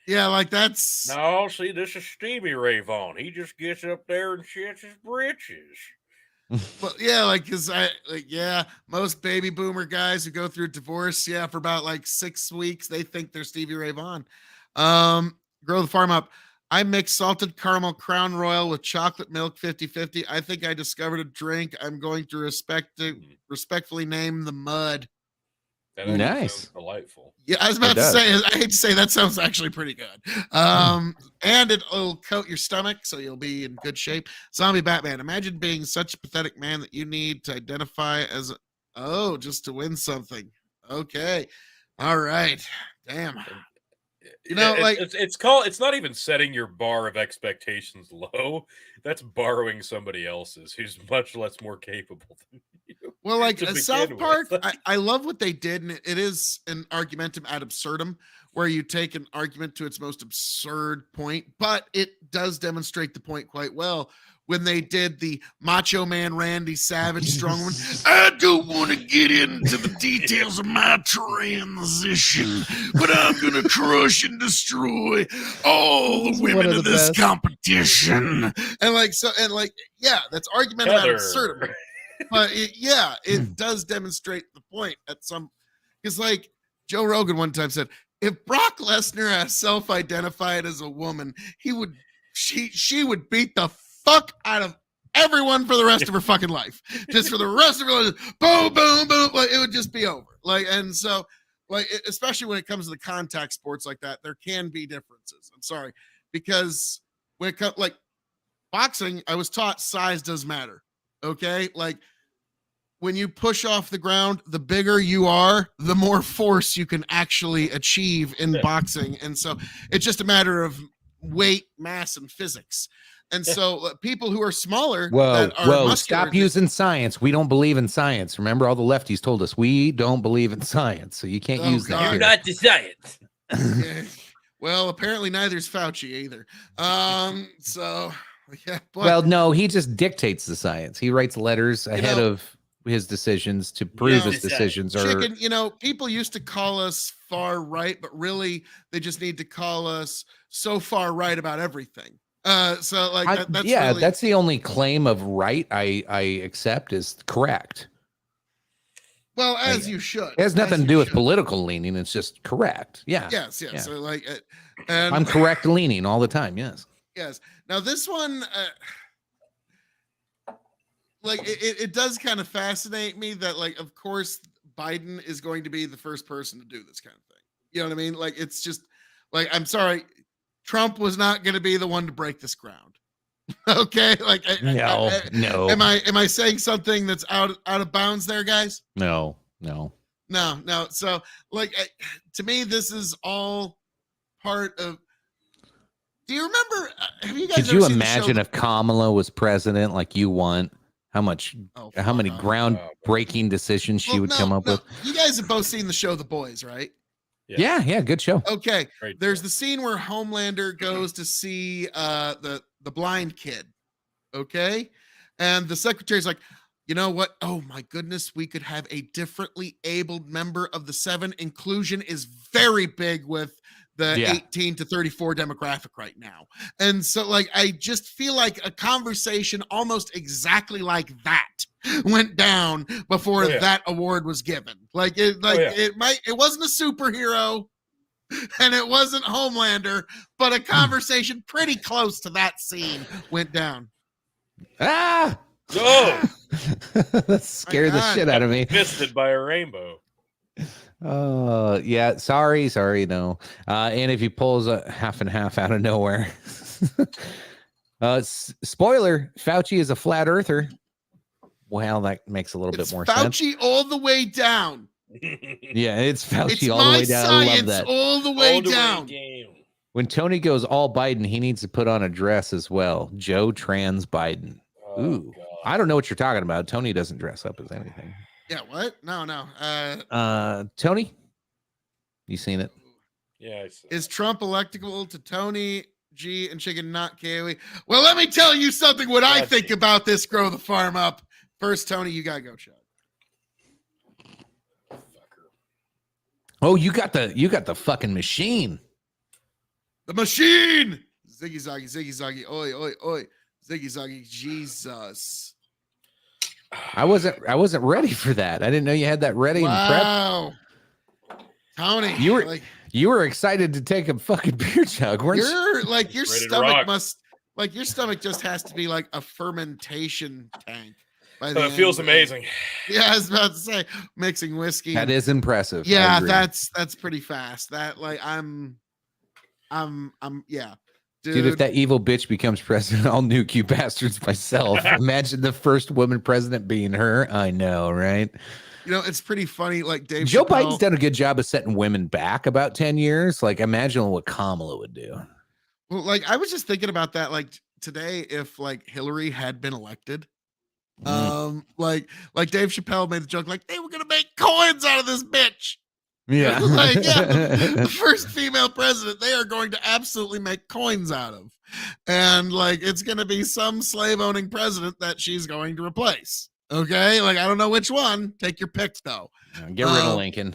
Yeah, like that's no. See, this is Stevie Ray Vaughan. He just gets up there and shits his britches. Well, yeah, like because most baby boomer guys who go through divorce, for about like 6 weeks, they think they're Stevie Ray Vaughan. Grow the farm up. I mix salted caramel Crown Royal with chocolate milk 50-50. I think I discovered a drink I'm going to respectfully name the Mud. That nice. Sounds delightful. Yeah, I was about to say, I hate to say that sounds actually pretty good. And it'll coat your stomach, so you'll be in good shape. Zombie Batman. Imagine being such a pathetic man that you need to identify as just to win something. Okay. All right. Damn. You know, it's not even setting your bar of expectations low. That's borrowing somebody else's who's much more capable than you. Well, like South Park, I love what they did, and it is an argumentum ad absurdum, where you take an argument to its most absurd point, but it does demonstrate the point quite well. When they did the Macho Man Randy Savage strongman, I don't want to get into the details of my transition, but I'm gonna crush and destroy all the women in this competition. And that's argumentative ad absurdum. But it does demonstrate the point at some, because like Joe Rogan one time said, if Brock Lesnar has self-identified as a woman, she would beat the fuck out of everyone for the rest of her fucking life. Just for the rest of her life. Boom, boom, boom. Like it would just be over. Like, and so like, especially when it comes to the contact sports like that, there can be differences. I'm sorry. Because when it comes like boxing, I was taught size does matter. Okay. Like when you push off the ground, the bigger you are, the more force you can actually achieve in boxing. And so it's just a matter of weight, mass, and physics. And so people who are smaller, stop using science. We don't believe in science. Remember, all the lefties told us we don't believe in science, so you can't use that. You're not the science. Well, apparently neither is Fauci either. Well, no, he just dictates the science. He writes letters ahead of his decisions to prove his decisions are. People used to call us far right, but really they just need to call us so far right about everything. That's the only claim of right I accept is correct. Well, as you should. It has nothing to do with political leaning. It's just correct. Yeah. Yes. Yeah. So and I'm correct leaning all the time. Yes. Yes. Now this one, it does kind of fascinate me that, like, of course, Biden is going to be the first person to do this kind of thing. You know what I mean? Like, it's just like, I'm sorry, Trump was not going to be the one to break this ground. Okay. Like, no. Am I saying something that's out of bounds there, guys? No. So like, to me, this is all part of, do you remember, have you guys could you imagine if Kamala was president like you want? How many groundbreaking decisions she would come up with? You guys have both seen the show The Boys, right? Yeah, good show. Okay. There's the scene where Homelander goes to see the blind kid. Okay. And the secretary's like, you know what? Oh my goodness, we could have a differently abled member of the Seven. Inclusion is very big with the 18 to 34 demographic right now. And so like, I just feel like a conversation almost exactly like that went down before that award was given. Like it wasn't a superhero and it wasn't Homelander, but a conversation pretty close to that scene went down. Ah! Oh! That scared the shit out of me. Fisted by a rainbow. Yeah, sorry, no. And if he pulls a half and half out of nowhere. Spoiler, Fauci is a flat earther. Well, that makes a little bit more sense. Fauci all the way down. Yeah, it's Fauci It's all the my way down. I love science that. all the way All the way down. down. When Tony goes all Biden, he needs to put on a dress as well. Joe Trans Biden. Oh, Ooh, God. I don't know what you're talking about. Tony doesn't dress up as anything. Yeah, what? No. Tony, you seen it? Yeah. Is Trump electable to Tony G and Chicken Not KOE? Well, let me tell you something. What I think about this Grow the Farm Up. First, Tony, you gotta go, Chuck. Oh, you got the fucking machine. The machine. Ziggy zaggy, ziggy zaggy, oi, oi, oi, ziggy zaggy, Jesus. I wasn't ready for that. I didn't know you had that ready and Wow. Tony, you were excited to take a fucking beer jug, weren't you? You're like your Ready to stomach rock. must like your stomach just has to be like a fermentation tank. By the It end feels of it. amazing. Yeah, I was about to say mixing whiskey. That is impressive. I Yeah, agree. that's pretty fast. That like I'm yeah. Dude, if that evil bitch becomes president, I'll nuke you bastards myself. Imagine the first woman president being her. I know, right? You know, it's pretty funny. Like Dave Joe Chappelle, Biden's done a good job of setting women back about 10 years. Like, imagine what Kamala would do. Well, like I was just thinking about that like today if like Hillary had been elected. Like Dave Chappelle made the joke like they were gonna make coins out of this bitch. Yeah. Like, yeah, the first female president they are going to absolutely make coins out of. And like it's gonna be some slave owning president that she's going to replace. Okay, like I don't know which one. Take your pick though. Get rid of Lincoln.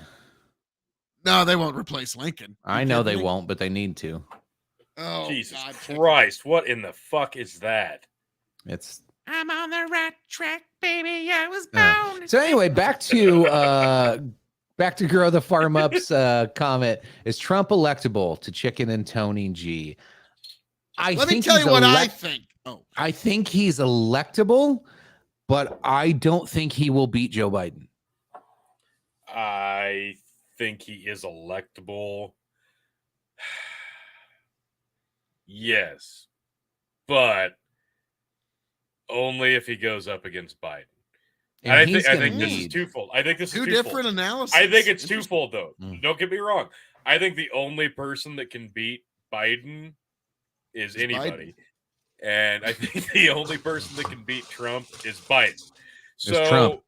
No, they won't replace Lincoln. I know they won't, but they need to. Oh, Jesus God. Christ. What in the fuck is that? It's I'm on the right track, baby. I was born. so anyway, back to Grow the Farm Up's comment. Is Trump electable to Chicken and Tony G? Let me tell you what I think. Oh, I think he's electable, but I don't think he will beat Joe Biden. I think he is electable. Yes, but only if he goes up against Biden. And I think this is twofold. I think this is two twofold. different analyses. I think it's twofold, though. Don't get me wrong. I think the only person that can beat Biden is anybody. And I think the only person that can beat Trump is Biden. So, Trump.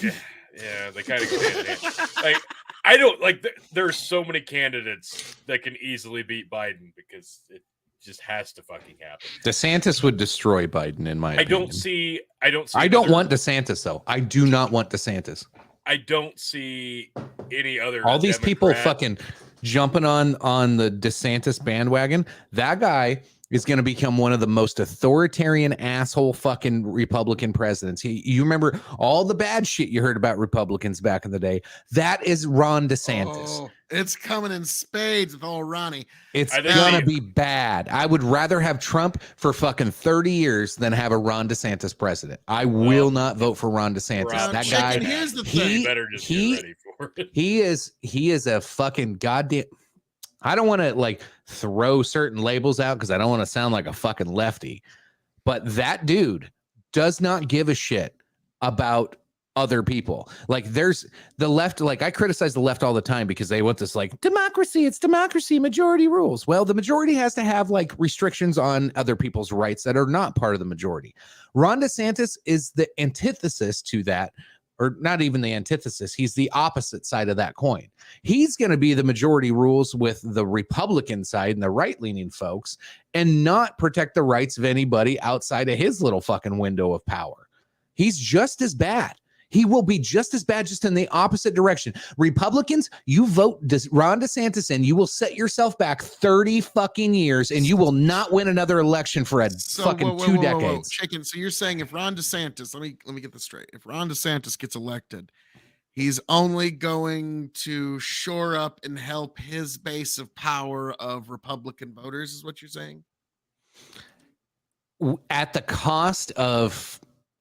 Yeah, they kind of go hand in hand. Like, I don't like. There are so many candidates that can easily beat Biden because it just has to fucking happen. DeSantis would destroy Biden, in my opinion. I don't see. I don't want DeSantis though. I do not want DeSantis. I don't see any other. All these people Democrat. fucking jumping on the DeSantis bandwagon. That guy is going to become one of the most authoritarian asshole fucking Republican presidents. You remember all the bad shit you heard about Republicans back in the day? That is Ron DeSantis. Oh, it's coming in spades with old Ronnie. It's gonna be bad. I would rather have Trump for fucking 30 years than have a Ron DeSantis president. I will not vote for Ron DeSantis. That guy, here's the thing. You better just get ready for it. he is a fucking goddamn. I don't want to like throw certain labels out because I don't want to sound like a fucking lefty, but that dude does not give a shit about other people. Like there's the left, like I criticize the left all the time because they want this like democracy, it's democracy, majority rules. Well, the majority has to have like restrictions on other people's rights that are not part of the majority. Ron DeSantis is the antithesis to that, or not even the antithesis. He's the opposite side of that coin. He's going to be the majority rules with the Republican side and the right-leaning folks and not protect the rights of anybody outside of his little fucking window of power. He's just as bad. He will be just as bad, just in the opposite direction. Republicans, you vote Ron DeSantis in, you will set yourself back 30 fucking years and you will not win another election for a fucking 2 decades. Chicken. So you're saying if Ron DeSantis, let me get this straight. If Ron DeSantis gets elected, he's only going to shore up and help his base of power of Republican voters, is what you're saying? At the cost of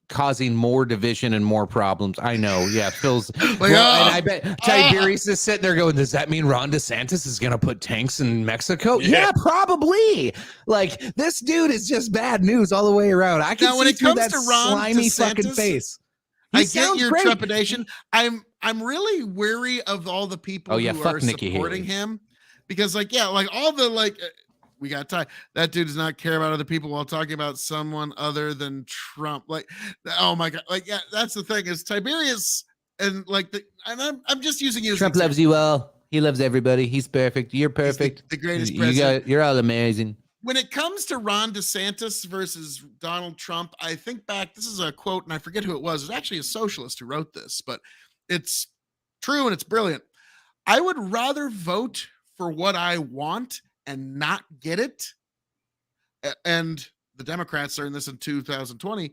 causing more division and more problems. I know. Yeah. Phil's and I bet Tiberius is sitting there going, does that mean Ron DeSantis is going to put tanks in Mexico? Yeah, probably. Like this dude is just bad news all the way around. I can see when it comes that to Ron slimy DeSantis, fucking face. I get your trepidation. I'm I'm really weary of all the people who fuck are Nikki supporting Haley. him, because like all the we got time. That dude does not care about other people while talking about someone other than Trump. Like, oh my god, that's the thing is Tiberius and I'm just using you. Trump loves you all. He loves everybody. He's perfect. You're perfect. He's the greatest president. You're all amazing. When it comes to Ron DeSantis versus Donald Trump, I think back, this is a quote, and I forget who it was. It was actually a socialist who wrote this, but it's true and it's brilliant. I would rather vote for what I want and not get it. And the Democrats learned this in 2020,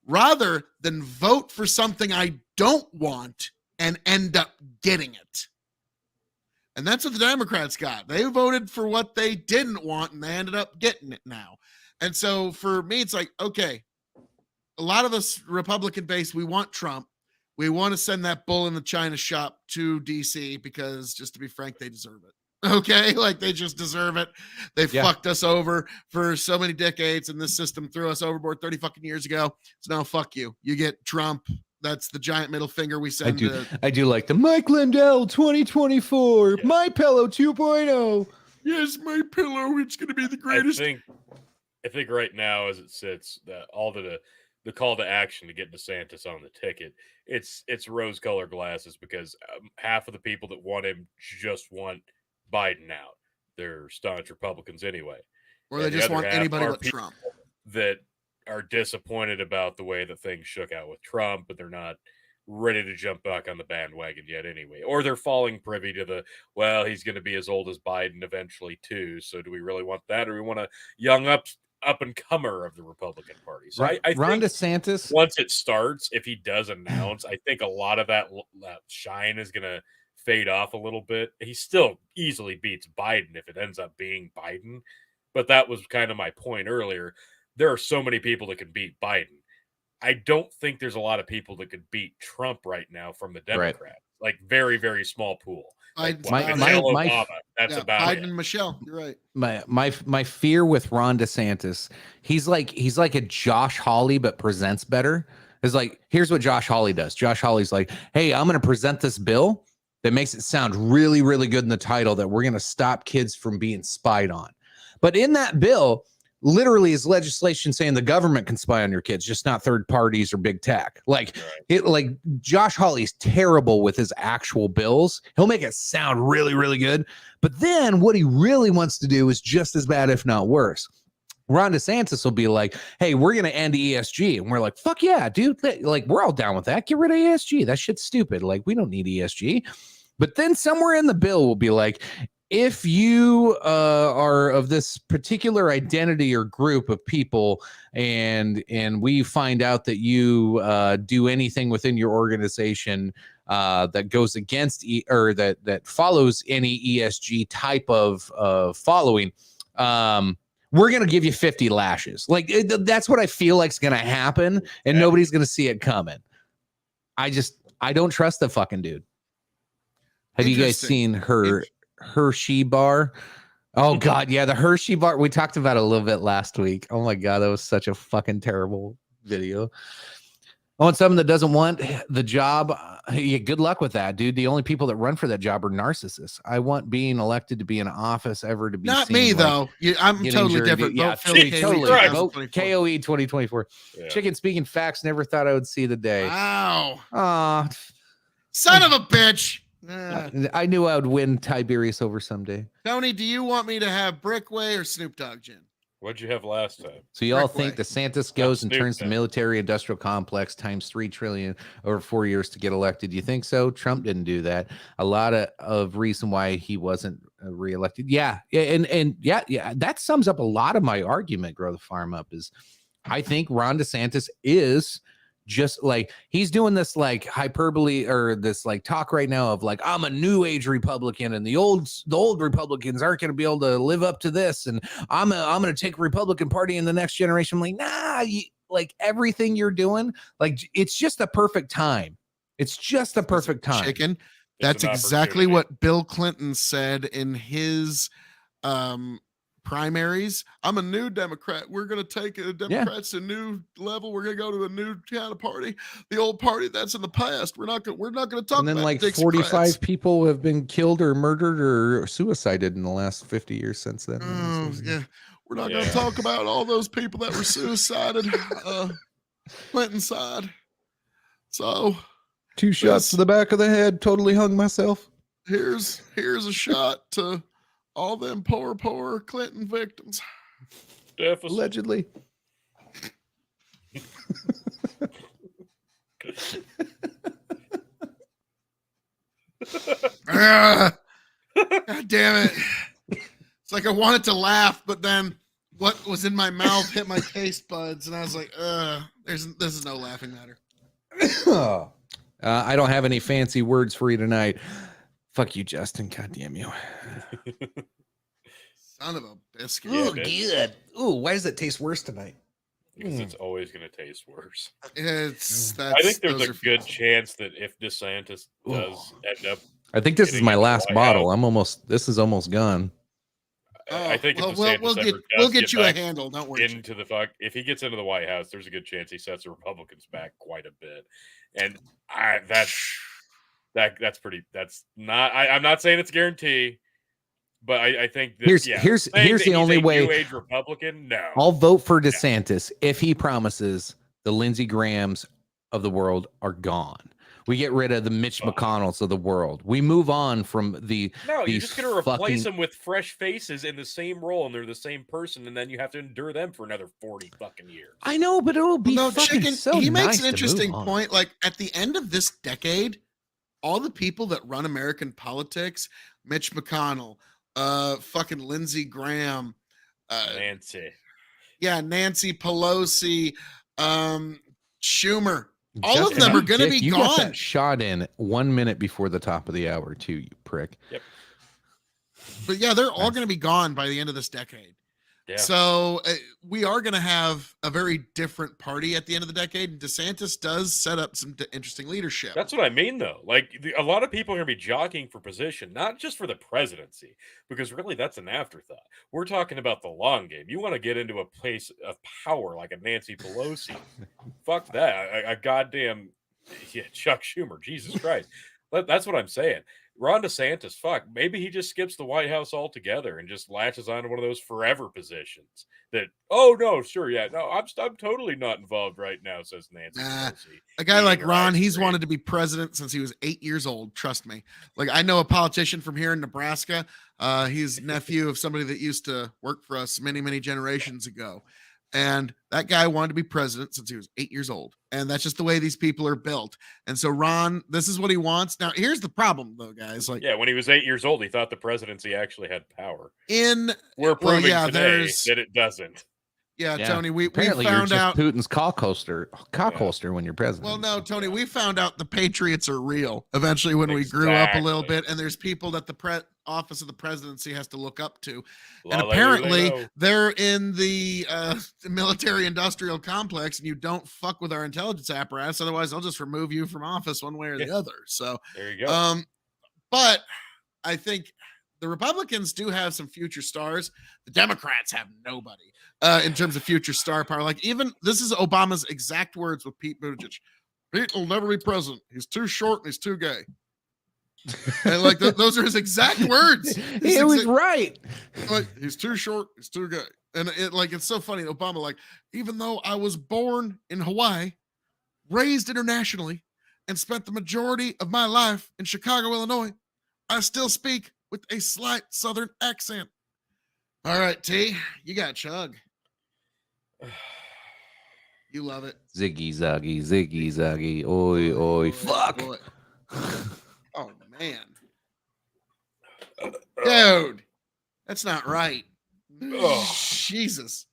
rather than vote for something I don't want and end up getting it. And that's what the Democrats got. They voted for what they didn't want, and they ended up getting it now. And so for me, it's like, okay, a lot of us Republican base, we want Trump. We want to send that bull in the China shop to D.C. because, just to be frank, they deserve it. Okay? Like, they just deserve it. They fucked us over for so many decades, and this system threw us overboard 30 fucking years ago. So now, fuck you. You get Trump. That's the giant middle finger we send. I do like the Mike Lindell 2024, My Pillow 2.0. Yes, My Pillow. It's going to be the greatest. I think right now, as it sits, that all the call to action to get DeSantis on the ticket, it's rose-colored glasses, because half of the people that want him just want Biden out. They're staunch Republicans anyway, or they just want anybody but Trump. That are disappointed about the way that things shook out with Trump, but they're not ready to jump back on the bandwagon yet anyway. Or they're falling privy to he's going to be as old as Biden eventually too. So do we really want that? Or do we want a young up and comer of the Republican Party? So I Ron think DeSantis, once it starts, if he does announce, I think a lot of that shine is going to fade off a little bit. He still easily beats Biden if it ends up being Biden. But that was kind of my point earlier. There are so many people that can beat Biden. I don't think there's a lot of people that could beat Trump right now from the Democrats. Right. Like, very, very small pool. Like, Michelle Obama, that's about Biden it. and Michelle. You're right. My fear with Ron DeSantis, he's like a Josh Hawley but presents better. Is like, here's what Josh Hawley does. Josh Hawley's like, hey, I'm going to present this bill that makes it sound really, really good in the title, that we're going to stop kids from being spied on. But in that bill, literally is legislation saying the government can spy on your kids, just not third parties or big tech. Like, Josh Hawley's terrible with his actual bills. He'll make it sound really, really good. But then what he really wants to do is just as bad, if not worse. Ron DeSantis will be like, hey, we're going to end ESG. And we're like, fuck yeah, dude. Like, we're all down with that. Get rid of ESG. That shit's stupid. Like, we don't need ESG. But then somewhere in the bill will be like, if you are of this particular identity or group of people, and we find out that you do anything within your organization that goes against or that follows any ESG type of following, we're going to give you 50 lashes. Like, that's what I feel like is going to happen, and nobody's going to see it coming. I don't trust the fucking dude. Have you guys seen her Hershey bar? Oh god, yeah, the Hershey bar. We talked about it a little bit last week. Oh my god, that was such a fucking terrible video. I want someone that doesn't want the job. Yeah, good luck with that, dude. The only people that run for that job are narcissists. I want being elected to be in office ever to be not me, though. I'm totally different. Yeah, totally. Vote KOE 2024. Yeah. Chicken speaking facts. Never thought I would see the day. Wow. Son of a bitch. I knew I would win Tiberius over someday. Tony, do you want me to have Brickway or Snoop Dogg gin? What'd you have last time? So you all think DeSantis goes and turns the military industrial complex times $3 trillion over 4 years to get elected? Do you think so? Trump didn't do that. A lot of reason why he wasn't reelected. Yeah. And that sums up a lot of my argument. Grow the farm up is I think Ron DeSantis is just like, he's doing this like hyperbole or this like talk right now of like, I'm a new age Republican and the old Republicans aren't going to be able to live up to this. And I'm going to take Republican Party in the next generation. I'm like, nah, like everything you're doing, like, it's just a perfect time. It's just a perfect time. Chicken. That's exactly what Bill Clinton said in his primaries. I'm a new Democrat. We're going to take Democrats to a new level. We're going to go to a new kind of party. The old party that's in the past. We're not going to talk And then about like Dixiecrats. 45 people have been killed or murdered or suicided in the last 50 years since then. Yeah. We're not going to talk about all those people that were suicided. Clinton side. So 2 shots to the back of the head. Totally hung myself. Here's a shot to all them poor Clinton victims. Deficit. Allegedly. God damn it. It's like I wanted to laugh, but then what was in my mouth hit my taste buds, and I was like, this is no laughing matter. I don't have any fancy words for you tonight. Fuck you, Justin. God damn you. Son of a biscuit. Oh, good. Ooh, why does it taste worse tonight? Because it's always going to taste worse. I think there's a good chance that if DeSantis does end up, I think this is my last bottle. This is almost gone. I think we'll get you a handle. Don't worry. If he gets into the White House, there's a good chance he sets the Republicans back quite a bit, and that's not. I'm not saying it's guarantee, but I think that, here's the only way. New age Republican, no. I'll vote for DeSantis if he promises the Lindsey Grahams of the world are gone. We get rid of the Mitch McConnells of the world. We move on from the. No, you're just going to replace them with fresh faces in the same role, and they're the same person, and then you have to endure them for another 40 fucking years. I know, but it'll be so he makes nice an interesting to move on. point. Like at the end of this decade, all the people that run American politics, Mitch McConnell, fucking Lindsey Graham, Nancy Pelosi, Schumer. All of them are going to be gone. Got that shot in 1 minute before the top of the hour, too, you prick. Yep. But yeah, they're all going to be gone by the end of this decade. Yeah. So we are going to have a very different party at the end of the decade. DeSantis does set up some interesting leadership. That's what I mean, though. Like a lot of people are going to be jockeying for position, not just for the presidency, because really that's an afterthought. We're talking about the long game. You want to get into a place of power like a Nancy Pelosi. Fuck that. A goddamn Chuck Schumer. Jesus Christ. That's what I'm saying. Ron DeSantis, fuck, maybe he just skips the White House altogether and just latches on to one of those forever positions that, I'm totally not involved right now, says Nancy Pelosi. A guy like Ron, he's wanted to be president since he was 8 years old, trust me. Like, I know a politician from here in Nebraska. He's nephew of somebody that used to work for us many, many generations ago. And that guy wanted to be president since he was 8 years old. And that's just the way these people are built. And so Ron, this is what he wants. Now, here's the problem, though, guys. Like, when he was 8 years old, he thought the presidency actually had power. We're proving today that it doesn't. Yeah, Tony, we apparently found you're out Putin's cock holster when you're president. Well, no, Tony, we found out the Patriots are real eventually when we grew up a little bit, and there's people that the office of the presidency has to look up to, and apparently they're in the military-industrial complex, and you don't fuck with our intelligence apparatus, otherwise they'll just remove you from office one way or the other. So there you go. But I think the Republicans do have some future stars. The Democrats have nobody in terms of future star power. Like, even this is Obama's exact words with Pete Buttigieg. Pete will never be president. He's too short and he's too gay. And like those are his exact words. He was right. Like, he's too short, he's too gay. And it's so funny. Obama, like, even though I was born in Hawaii, raised internationally, and spent the majority of my life in Chicago, Illinois, I still speak with a slight Southern accent. All right, T, you got chug. You love it. Ziggy zaggy, oi, oi, fuck. Boy. Oh, man. Dude, that's not right. Jesus.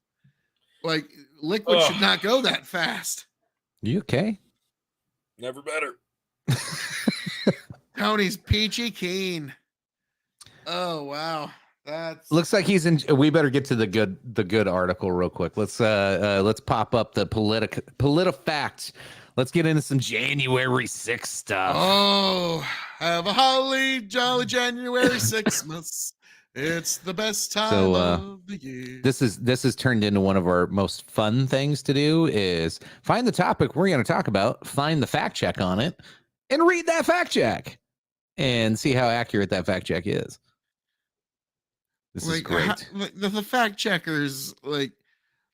Like, liquid should not go that fast. You okay? Never better. Tony's peachy keen. Oh, wow. That's looks like he's in. We better get to the good article real quick. Let's pop up the PolitiFact. Let's get into some January 6th stuff. Oh, have a holly jolly January 6th. It's the best time So, of the year. This is turned into one of our most fun things to do is find the topic we're going to talk about, find the fact check on it, and read that fact check and see how accurate that fact check is. This is great. The fact checkers, like,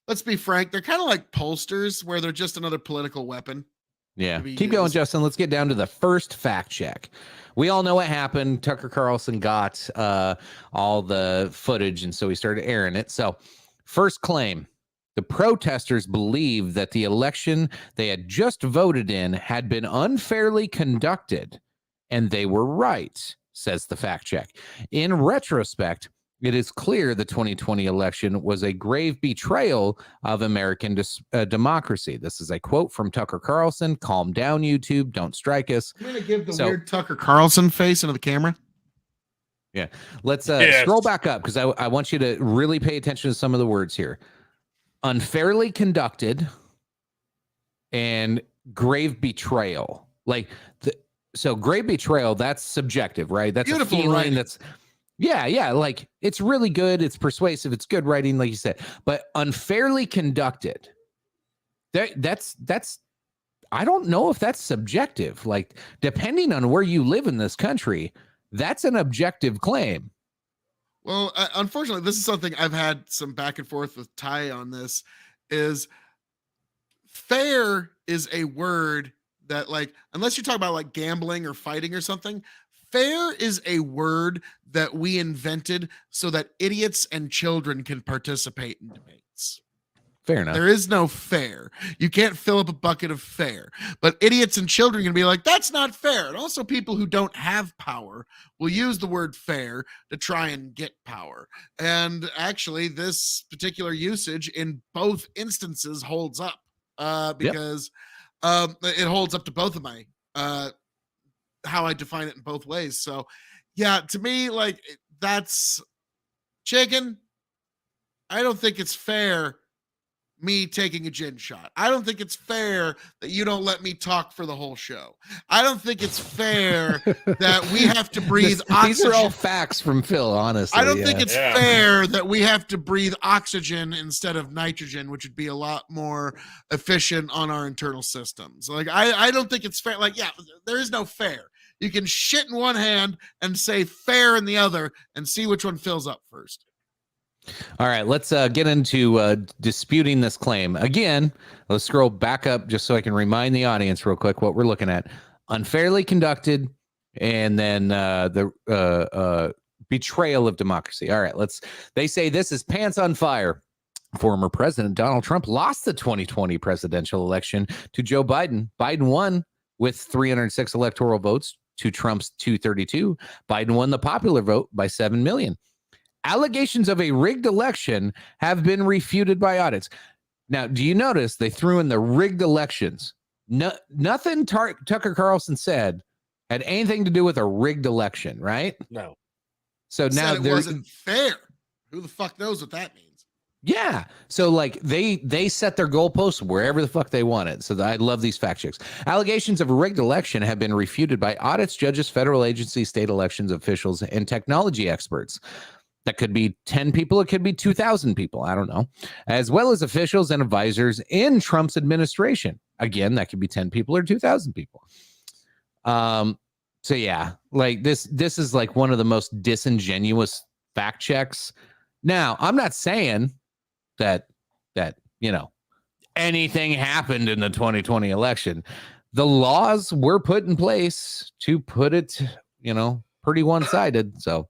let's be frank, they're kind of like pollsters where they're just another political weapon. Yeah. Keep going, Justin. Let's get down to the first fact check. We all know what happened. Tucker Carlson got all the footage, and so he started airing it. So, first claim, the protesters believe that the election they had just voted in had been unfairly conducted, and they were right, says the fact check. In retrospect, it is clear the 2020 election was a grave betrayal of American democracy. This is a quote from Tucker Carlson. Calm down, YouTube. Don't strike us. I'm going to give the weird Tucker Carlson face into the camera. Yeah. Let's scroll back up because I want you to really pay attention to some of the words here. Unfairly conducted and grave betrayal. So grave betrayal, that's subjective, right? That's beautiful, a feeling writing. That's... Yeah, like it's really good, it's persuasive, it's good writing, like you said. But unfairly conducted, that's I don't know if that's subjective. Like, depending on where you live in this country, that's an objective claim. Well, unfortunately, this is something I've had some back and forth with Ty on. This is fair is a word that, like, unless you're talking about like gambling or fighting or something, fair is a word that we invented so that idiots and children can participate in debates. Fair enough. There is no fair. You can't fill up a bucket of fair. But idiots and children can be like, that's not fair. And also people who don't have power will use the word fair to try and get power. And actually, this particular usage in both instances holds up because it holds up to both of my how I define it in both ways. So yeah, to me, like, that's chicken. I don't think it's fair me taking a gin shot. I don't think it's fair that you don't let me talk for the whole show. I don't think it's fair that we have to breathe oxygen. These are all facts from Phil, honestly. I don't think it's fair that we have to breathe oxygen instead of nitrogen, which would be a lot more efficient on our internal systems. Like, I don't think it's fair. Like, yeah, there is no fair. You can shit in one hand and say fair in the other and see which one fills up first. All right, let's get into disputing this claim. Again, let's scroll back up just so I can remind the audience real quick what we're looking at. Unfairly conducted, and then the betrayal of democracy. All right, they say this is pants on fire. Former President Donald Trump lost the 2020 presidential election to Joe Biden. Biden won with 306 electoral votes to Trump's 232. Biden won the popular vote by 7 million. Allegations of a rigged election have been refuted by audits. Now, do you notice they threw in the rigged elections? Nothing Tucker Carlson said had anything to do with a rigged election, right? No. So now it wasn't fair. Who the fuck knows what that means? Yeah. So like they set their goalposts wherever the fuck they want it. So I love these fact checks. Allegations of a rigged election have been refuted by audits, judges, federal agencies, state elections officials, and technology experts. That could be 10 people. It could be 2,000 people. I don't know. As well as officials and advisors in Trump's administration. Again, that could be 10 people or 2,000 people. So yeah, like this is like one of the most disingenuous fact checks. Now, I'm not saying that anything happened in the 2020 election. The laws were put in place to put it, pretty one-sided. So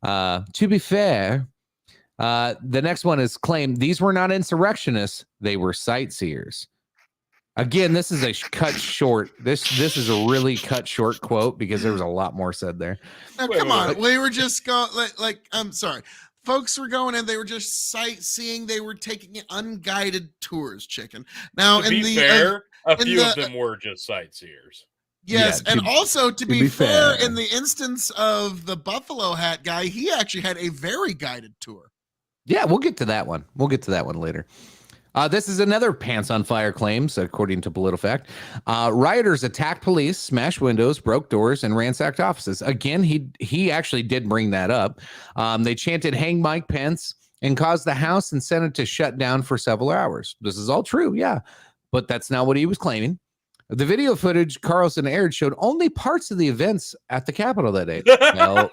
to be fair, the next one is claim these were not insurrectionists, they were sightseers. Again, this is a cut short. This is a really cut short quote because there was a lot more said there. Now, come on, we were just going like I'm sorry. Folks were going in, they were just sightseeing, they were taking unguided tours, chicken. Now, to be fair, a few of them were just sightseers. Yes, and also to be fair, in the instance of the Buffalo Hat guy, he actually had a very guided tour. Yeah, we'll get to that one. We'll get to that one later. This is another pants on fire claims, according to PolitiFact. Rioters attacked police, smashed windows, broke doors, and ransacked offices. Again, he actually did bring that up. They chanted "Hang Mike Pence" and caused the House and Senate to shut down for several hours. This is all true, yeah, but that's not what he was claiming. The video footage Carlson aired showed only parts of the events at the Capitol that day. Well,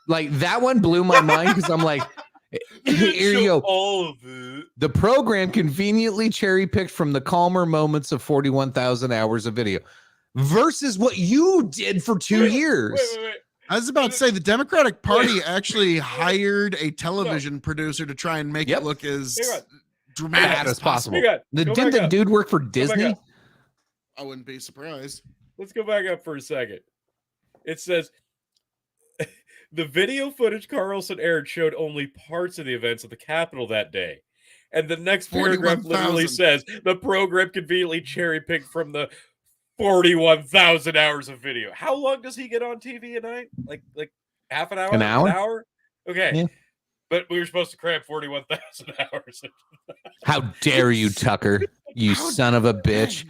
like that one blew my mind because I'm like, here you go. All of it. The program conveniently cherry-picked from the calmer moments of 41,000 hours of video versus what you did for 2 years. Wait. I was about to say the Democratic Party actually hired a television producer to try and make it look as dramatic Bad as possible. Didn't the dude work for Disney? I wouldn't be surprised. Let's go back up for a second. It says the video footage Carlson aired showed only parts of the events at the Capitol that day. And the next paragraph literally says the program conveniently cherry-picked from the 41,000 hours of video. How long does he get on TV a night? Like half an hour? An hour? An hour? Okay. Yeah. But we were supposed to cram 41,000 hours. How dare you, Tucker? You son of a bitch.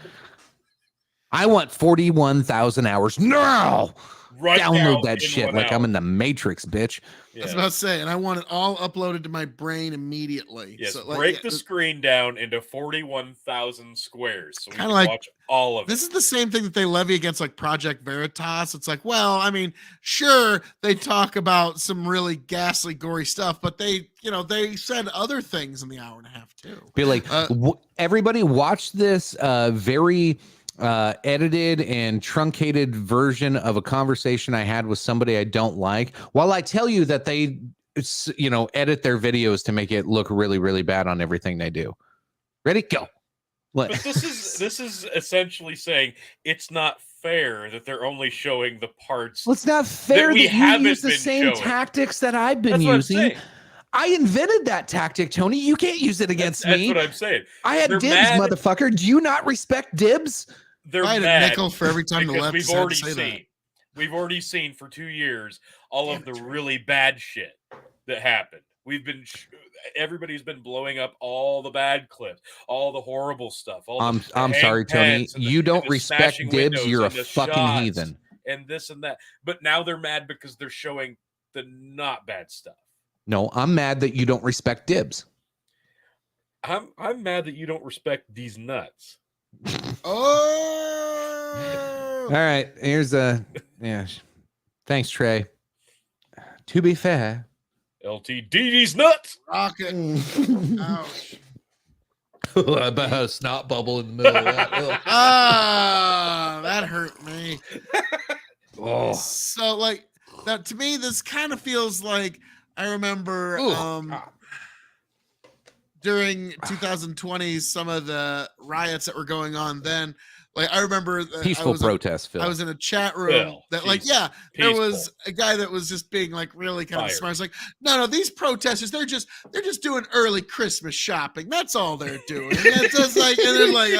I want 41,000 hours now. Right Download now that in shit 1 like hour. I'm in the Matrix, bitch. I was about to say, and I want it all uploaded to my brain immediately. Yes, So, break the screen down into 41,000 squares so we Kinda can like- watch all of it. This is the same thing that they levy against like Project Veritas. It's like, well, I mean, sure, they talk about some really ghastly, gory stuff, but they said other things in the hour and a half too. Be like, everybody watch this very edited and truncated version of a conversation I had with somebody I don't like, while I tell you that they edit their videos to make it look really, really bad on everything they do. Ready? Go. But this is essentially saying it's not fair that they're only showing the parts. Well, it's not fair we that you haven't use the been same showing. tactics that I've been That's what I'm using. saying. I invented that tactic, Tony. You can't use it against That's me. what I'm saying. I had They're dibs, mad. motherfucker. Do you not respect dibs? They're I had mad a nickel for every time the because left we've decided to already say that. seen. We've already seen for 2 years all of the really bad shit that happened. We've been everybody's been blowing up all the bad clips, all the horrible stuff. I'm sorry, Tony. You don't respect dibs. You're a fucking heathen. And this and that. But now they're mad because they're showing the not bad stuff. No, I'm mad that you don't respect dibs. I'm mad that you don't respect these nuts. Oh, All right, here's thanks, Trey. To be fair, LTD's nuts. rocket! Ouch! I bet had a snot bubble in the middle of that. Ah, that hurt me. Oh, So, like, that to me, this kind of feels like I remember during 2020 some of the riots that were going on then. Like, I remember peaceful protest, Phil. I was in a chat room there peaceful. was a guy that was just being like really kind of smart. It's like, no, these protesters, they're just doing early Christmas shopping. That's all they're doing. And it's just like, and they're like,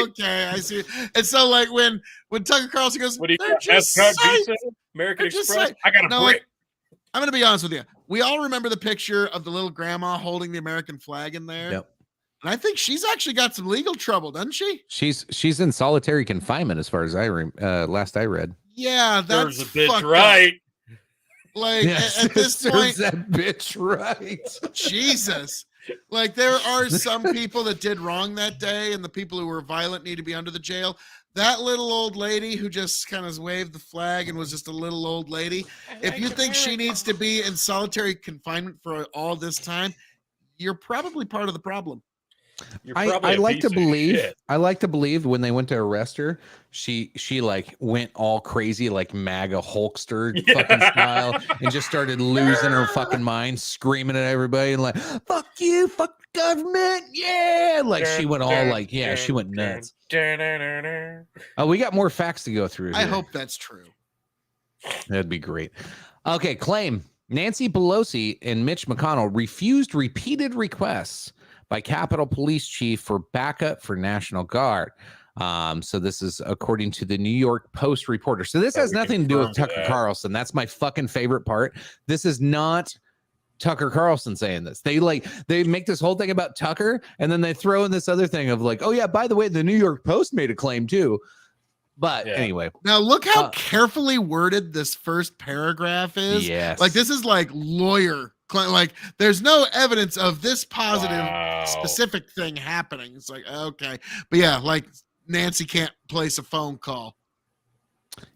okay, I see. And so like when Tucker Carlson goes, What do you they're just psyched. American They're just Express? psyched. I got a No, break. like, I'm gonna be honest with you. We all remember the picture of the little grandma holding the American flag in there. Yep. And I think she's actually got some legal trouble, doesn't she? She's in solitary confinement as far as last I read. Yeah, that's Serves a bitch fucked up. right. Like Yes, at this serves point, that bitch right. Jesus. Like there are some people that did wrong that day, and the people who were violent need to be under the jail. That little old lady who just kind of waved the flag and was just a little old lady. If you think she needs to be in solitary confinement for all this time, you're probably part of the problem. I like to believe. I like to believe when they went to arrest her, she like went all crazy like MAGA Hulkster fucking style and just started losing her fucking mind, screaming at everybody and like "fuck you, fuck the government, yeah!" Like she went all like she went nuts. Oh, we got more facts to go through. I here. hope that's true. That'd be great. Okay, claim Nancy Pelosi and Mitch McConnell refused repeated requests by Capitol Police Chief for backup for National Guard. So this is according to the New York Post reporter. So this has nothing to do with Tucker Carlson. That's my fucking favorite part. This is not Tucker Carlson saying this. They make this whole thing about Tucker, and then they throw in this other thing of like, oh yeah, by the way, the New York Post made a claim too. But anyway, now look how carefully worded this first paragraph is. Yes. Like this is like lawyer, like there's no evidence of this positive specific thing happening. It's like, okay. But yeah, like Nancy can't place a phone call.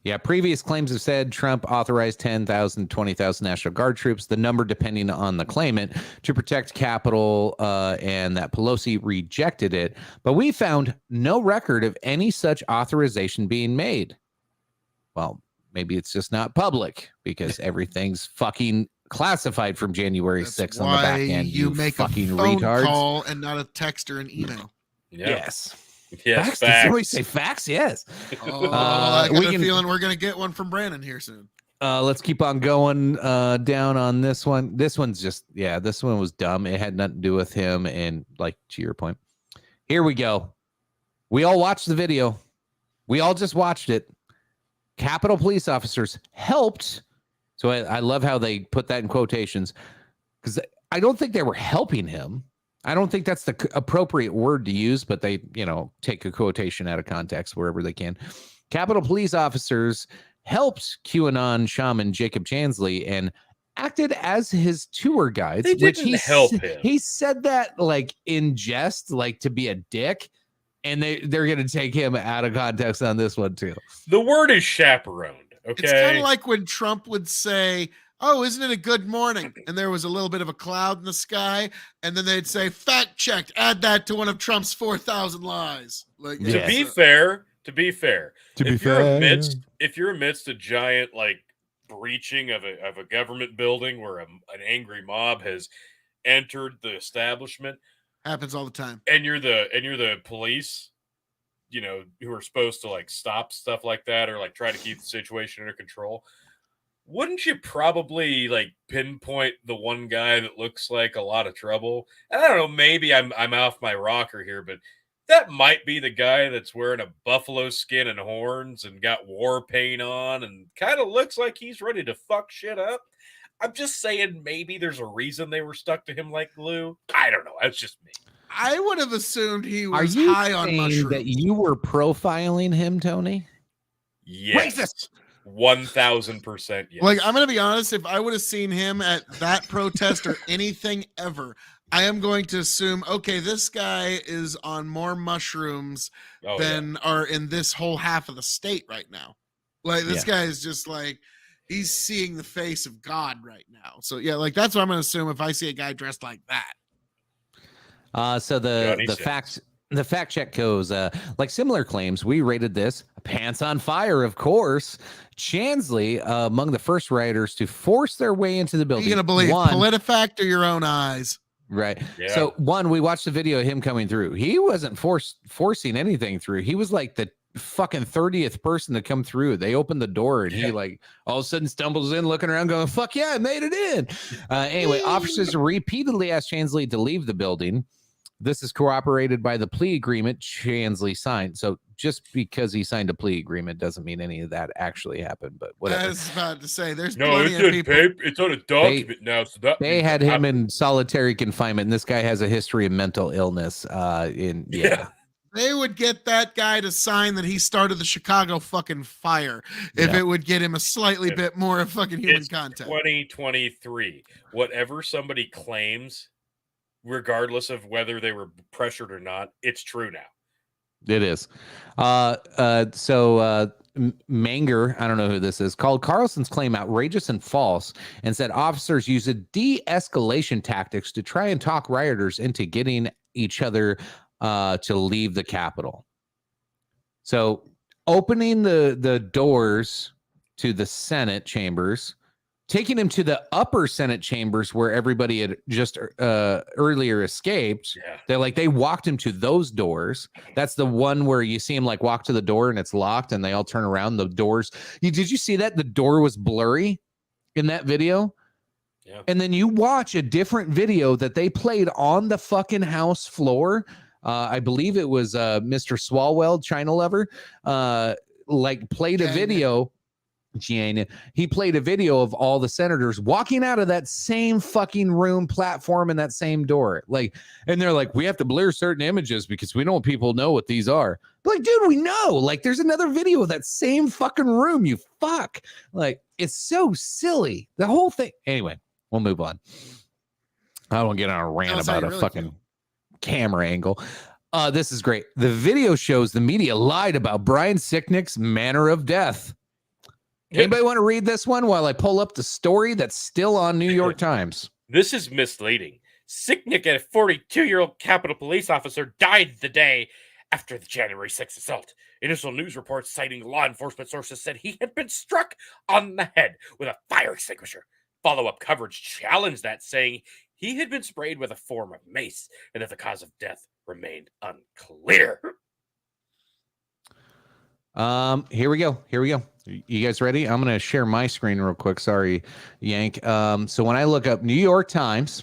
Yeah, previous claims have said Trump authorized 10,000, 20,000 National Guard troops, the number depending on the claimant, to protect Capitol, and that Pelosi rejected it. But we found no record of any such authorization being made. Well, maybe it's just not public because everything's fucking classified from January 6th on the back end. You make fucking a phone retards. call and not a text or an email. Yes. Yes, facts. Did somebody say facts? Yes. I got a feeling we're going to get one from Brandon here soon. Let's keep on going down on this one. This one's just, this one was dumb. It had nothing to do with him. And like, to your point, here we go. We all watched the video. We all just watched it. Capitol police officers helped. So I love how they put that in quotations because I don't think they were helping him. I don't think that's the appropriate word to use, but they, take a quotation out of context wherever they can. Capitol police officers helped QAnon shaman Jacob Chansley and acted as his tour guides. They didn't help him. He said that like in jest, like to be a dick, and they're going to take him out of context on this one too. The word is chaperoned. Okay, it's kind of like when Trump would say, oh, isn't it a good morning? And there was a little bit of a cloud in the sky. And then they'd say, fact checked, add that to one of Trump's 4,000 lies. Like, To be fair, if you're amidst a giant like breaching of a government building where an angry mob has entered the establishment, happens all the time. And you're the police, who are supposed to like stop stuff like that or like try to keep the situation under control. Wouldn't you probably like pinpoint the one guy that looks like a lot of trouble? I don't know, maybe I'm off my rocker here, but that might be the guy that's wearing a buffalo skin and horns and got war paint on and kind of looks like he's ready to fuck shit up. I'm just saying maybe there's a reason they were stuck to him like glue. I don't know. That's just me. I would have assumed he was Are you high on saying mushrooms. that you were profiling him, Tony? Yes. Racist. 1,000% yes. Like, I'm going to be honest, if I would have seen him at that protest or anything ever, I am going to assume, okay, this guy is on more mushrooms than are in this whole half of the state right now. Like, this guy is just like, he's seeing the face of God right now. So, yeah, like, that's what I'm going to assume if I see a guy dressed like that. So the fact check goes, like similar claims, we rated this pants on fire, of course. Chansley, among the first rioters to force their way into the building. You're going to believe PolitiFact or your own eyes? Right. Yeah. So we watched the video of him coming through. He wasn't forcing anything through. He was like the fucking 30th person to come through. They opened the door and he like all of a sudden stumbles in looking around going, fuck yeah, I made it in. Anyway, officers repeatedly asked Chansley to leave the building. This is corroborated by the plea agreement Chansley signed. So just because he signed a plea agreement doesn't mean any of that actually happened, but whatever. I was about to say, there's no, plenty it's of people. It's on a document now. So that they had him in solitary confinement, and this guy has a history of mental illness. They would get that guy to sign that he started the Chicago fucking fire if it would get him a slightly bit more of fucking human contact. 2023. Whatever somebody claims, regardless of whether they were pressured or not, it's true now. It is. So Manger, I don't know who this is, called Carlson's claim outrageous and false and said officers use a de-escalation tactics to try and talk rioters into getting each other to leave the Capitol. So opening the doors to the Senate chambers, taking him to the upper Senate chambers where everybody had just earlier escaped. Yeah. They walked him to those doors. That's the one where you see him like walk to the door and it's locked and they all turn around. The doors. Did you see that? The door was blurry in that video. Yeah. And then you watch a different video that they played on the fucking House floor. I believe it was Mr. Swalwell, China Lover, played a video He played a video of all the senators walking out of that same fucking room platform and that same door. Like, and they're like, we have to blur certain images because we don't want people to know what these are. But like, dude, we know. Like, there's another video of that same fucking room. You fuck. Like, it's so silly. The whole thing. Anyway, we'll move on. I don't want to get on a rant about a really fucking camera angle. This is great. The video shows the media lied about Brian Sicknick's manner of death. Anybody want to read this one while I pull up the story that's still on New York Times? This is misleading. Sicknick, a 42-year-old Capitol police officer, died the day after the January 6th assault. Initial news reports citing law enforcement sources said he had been struck on the head with a fire extinguisher. Follow-up coverage challenged that, saying he had been sprayed with a form of mace and that the cause of death remained unclear. Here we go. You guys ready? I'm going to share my screen real quick. Sorry, Yank. So when I look up New York Times,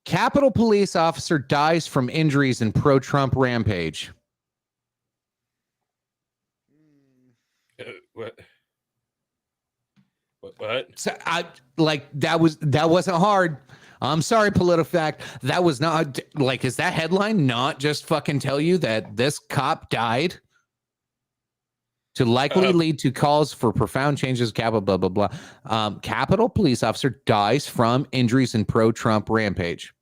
Capitol police officer dies from injuries in pro-Trump rampage. What? So that wasn't hard. I'm sorry, PolitiFact. That was not like, is that headline not just fucking tell you that this cop died? To likely lead to calls for profound changes, Capitol, blah, blah, blah. Capitol police officer dies from injuries in pro-Trump rampage.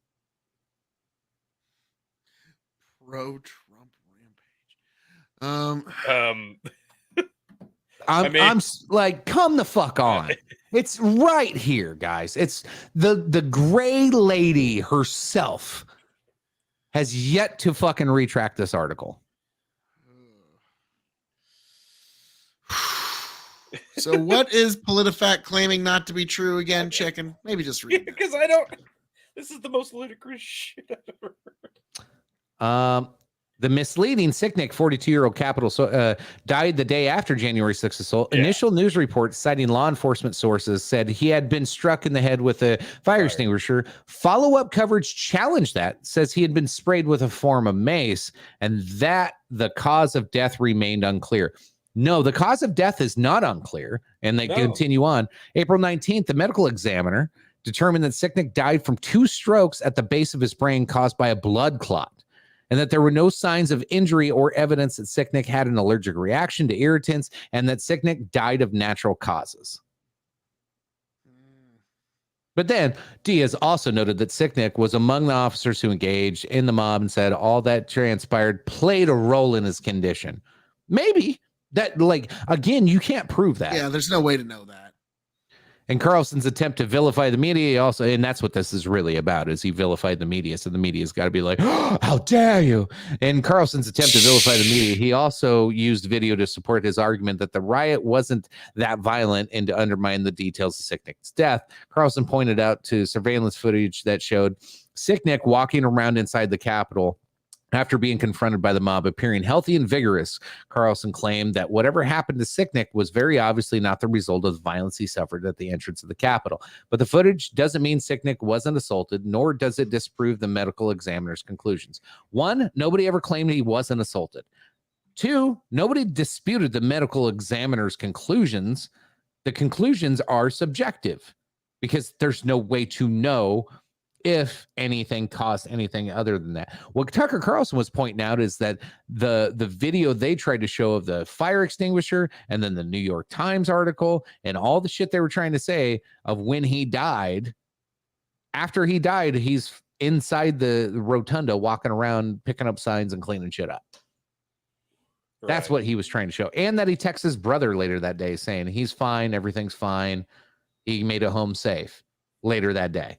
Pro-Trump rampage. I'm like, come the fuck on. It's right here, guys. It's the gray lady herself has yet to fucking retract this article. So what is PolitiFact claiming not to be true again? Chicken. Maybe just read. Because I don't. This is the most ludicrous shit I've ever heard. The misleading Sicknick, 42-year-old Capitol, died the day after January 6th assault. Yeah. Initial news reports citing law enforcement sources said he had been struck in the head with a fire extinguisher. Follow-up coverage challenged that, says he had been sprayed with a form of mace, and that the cause of death remained unclear. No, the cause of death is not unclear, and they continue on. April 19th, the medical examiner determined that Sicknick died from 2 strokes at the base of his brain caused by a blood clot, and that there were no signs of injury or evidence that Sicknick had an allergic reaction to irritants, and that Sicknick died of natural causes. But then Diaz also noted that Sicknick was among the officers who engaged in the mob and said all that transpired played a role in his condition. Maybe. That, like, again, you can't prove that. Yeah, there's no way to know that. And Carlson's attempt to vilify the media also, and that's what this is really about, is he vilified the media. So the media's got to be like, oh, how dare you? And Carlson's attempt to vilify the media, he also used video to support his argument that the riot wasn't that violent and to undermine the details of Sicknick's death. Carlson pointed out to surveillance footage that showed Sicknick walking around inside the Capitol after being confronted by the mob, appearing healthy and vigorous. Carlson claimed that whatever happened to Sicknick was very obviously not the result of the violence he suffered at the entrance of the Capitol. But the footage doesn't mean Sicknick wasn't assaulted, nor does it disprove the medical examiner's conclusions. 1, nobody ever claimed he wasn't assaulted. 2, nobody disputed the medical examiner's conclusions. The conclusions are subjective because there's no way to know if anything caused anything other than that. What Tucker Carlson was pointing out is that the video they tried to show of the fire extinguisher and then the New York Times article and all the shit they were trying to say of when he died, after he died, he's inside the rotunda walking around, picking up signs and cleaning shit up. Right. That's what he was trying to show. And that he texts his brother later that day saying he's fine, everything's fine. He made it home safe later that day.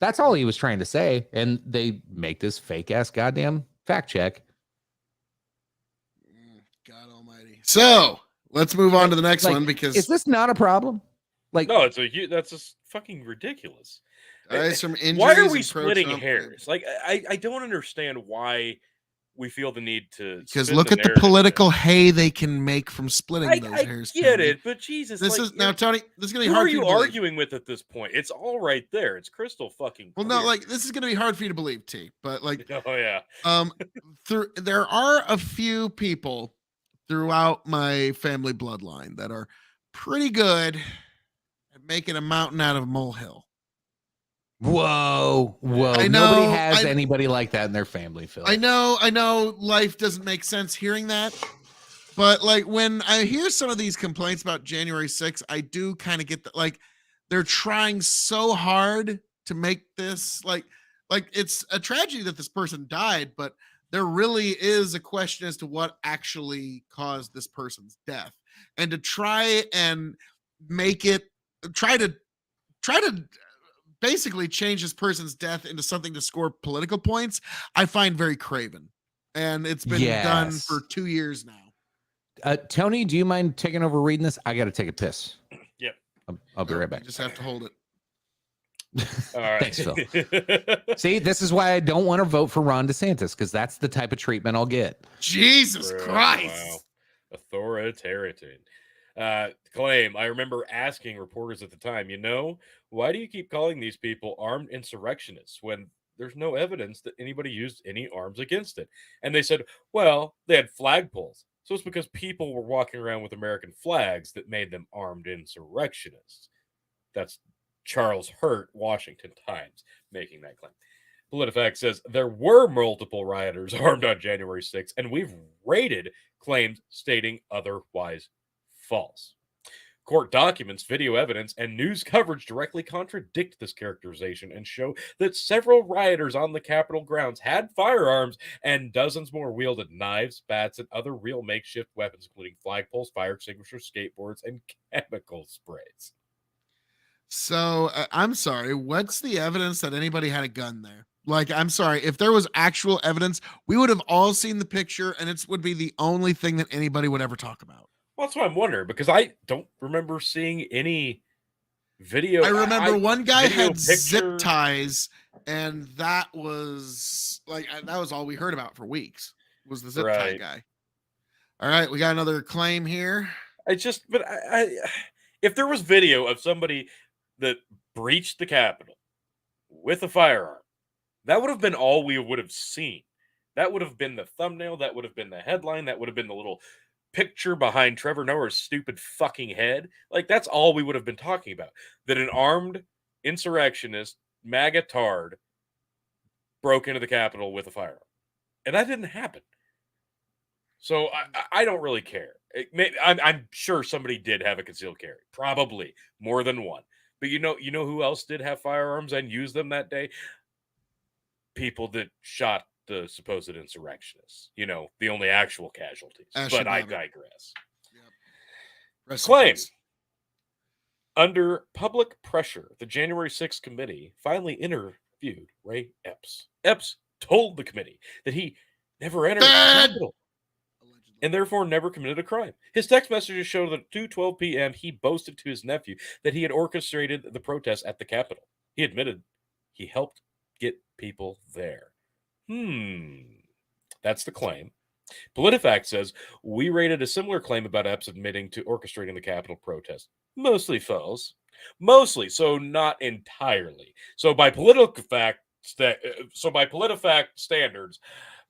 That's all he was trying to say. And they make this fake ass goddamn fact check. God almighty. So let's move on to the next one, because is this not a problem? Like, no, that's just fucking ridiculous. Why are we splitting hairs? Like, I don't understand why we feel the need to, because look at the political hay they can make from splitting those hairs. I get it, but Jesus, this is now, Tony. This is gonna be hard. Who are you arguing with at this point? It's all right there. It's crystal fucking clear. Well, no, like this is gonna be hard for you to believe, T. But like, oh yeah, there are a few people throughout my family bloodline that are pretty good at making a mountain out of a molehill. Whoa. I Nobody know, has anybody like that in their family, Phil. I know life doesn't make sense hearing that. But like when I hear some of these complaints about January 6th, I do kind of get that, like, they're trying so hard to make this like it's a tragedy that this person died, but there really is a question as to what actually caused this person's death. And to try and make it try to basically change this person's death into something to score political points, I find very craven. And it's been done for 2 years now. Tony, do you mind taking over reading this? I got to take a piss. Yep. I'll be right back. You just have to hold it. All right. Thanks, Phil. See, this is why I don't want to vote for Ron DeSantis, because that's the type of treatment I'll get. Jesus Christ. Wow. Authoritarian. Claim, I remember asking reporters at the time, why do you keep calling these people armed insurrectionists when there's no evidence that anybody used any arms against it? And they said, well, they had flagpoles. So it's because people were walking around with American flags that made them armed insurrectionists. That's Charles Hurt, Washington Times, making that claim. PolitiFact says there were multiple rioters armed on January 6th, and we've rated claims stating otherwise false. Court documents, video evidence, and news coverage directly contradict this characterization and show that several rioters on the Capitol grounds had firearms, and dozens more wielded knives, bats, and other real makeshift weapons, including flagpoles, fire extinguishers, skateboards, and chemical sprays. So, I'm sorry, what's the evidence that anybody had a gun there? Like, I'm sorry, if there was actual evidence, we would have all seen the picture, and it would be the only thing that anybody would ever talk about. Well, that's what I'm wondering, because I don't remember seeing any video. I remember one guy had zip ties, and that was like that was all we heard about for weeks. Was the zip tie guy? All right, we got another claim here. If there was video of somebody that breached the Capitol with a firearm, that would have been all we would have seen. That would have been the thumbnail. That would have been the headline. That would have been the little picture behind Trevor Noah's stupid fucking head. Like, that's all we would have been talking about. That an armed insurrectionist, MAGA tard, broke into the Capitol with a firearm. And that didn't happen. So I don't really care. I'm sure somebody did have a concealed carry. Probably. More than one. But you know who else did have firearms and used them that day? People that shot the supposed insurrectionists, the only actual casualties. But I digress. Yep. Claim. Under public pressure, the January 6th committee finally interviewed Ray Epps. Epps told the committee that he never entered the Capitol and therefore never committed a crime. His text messages show that at 2:12 p.m. he boasted to his nephew that he had orchestrated the protest at the Capitol. He admitted he helped get people there. That's the claim. PolitiFact says, we rated a similar claim about Epps admitting to orchestrating the Capitol protest. Mostly false. Mostly, so not entirely. So by PolitiFact standards,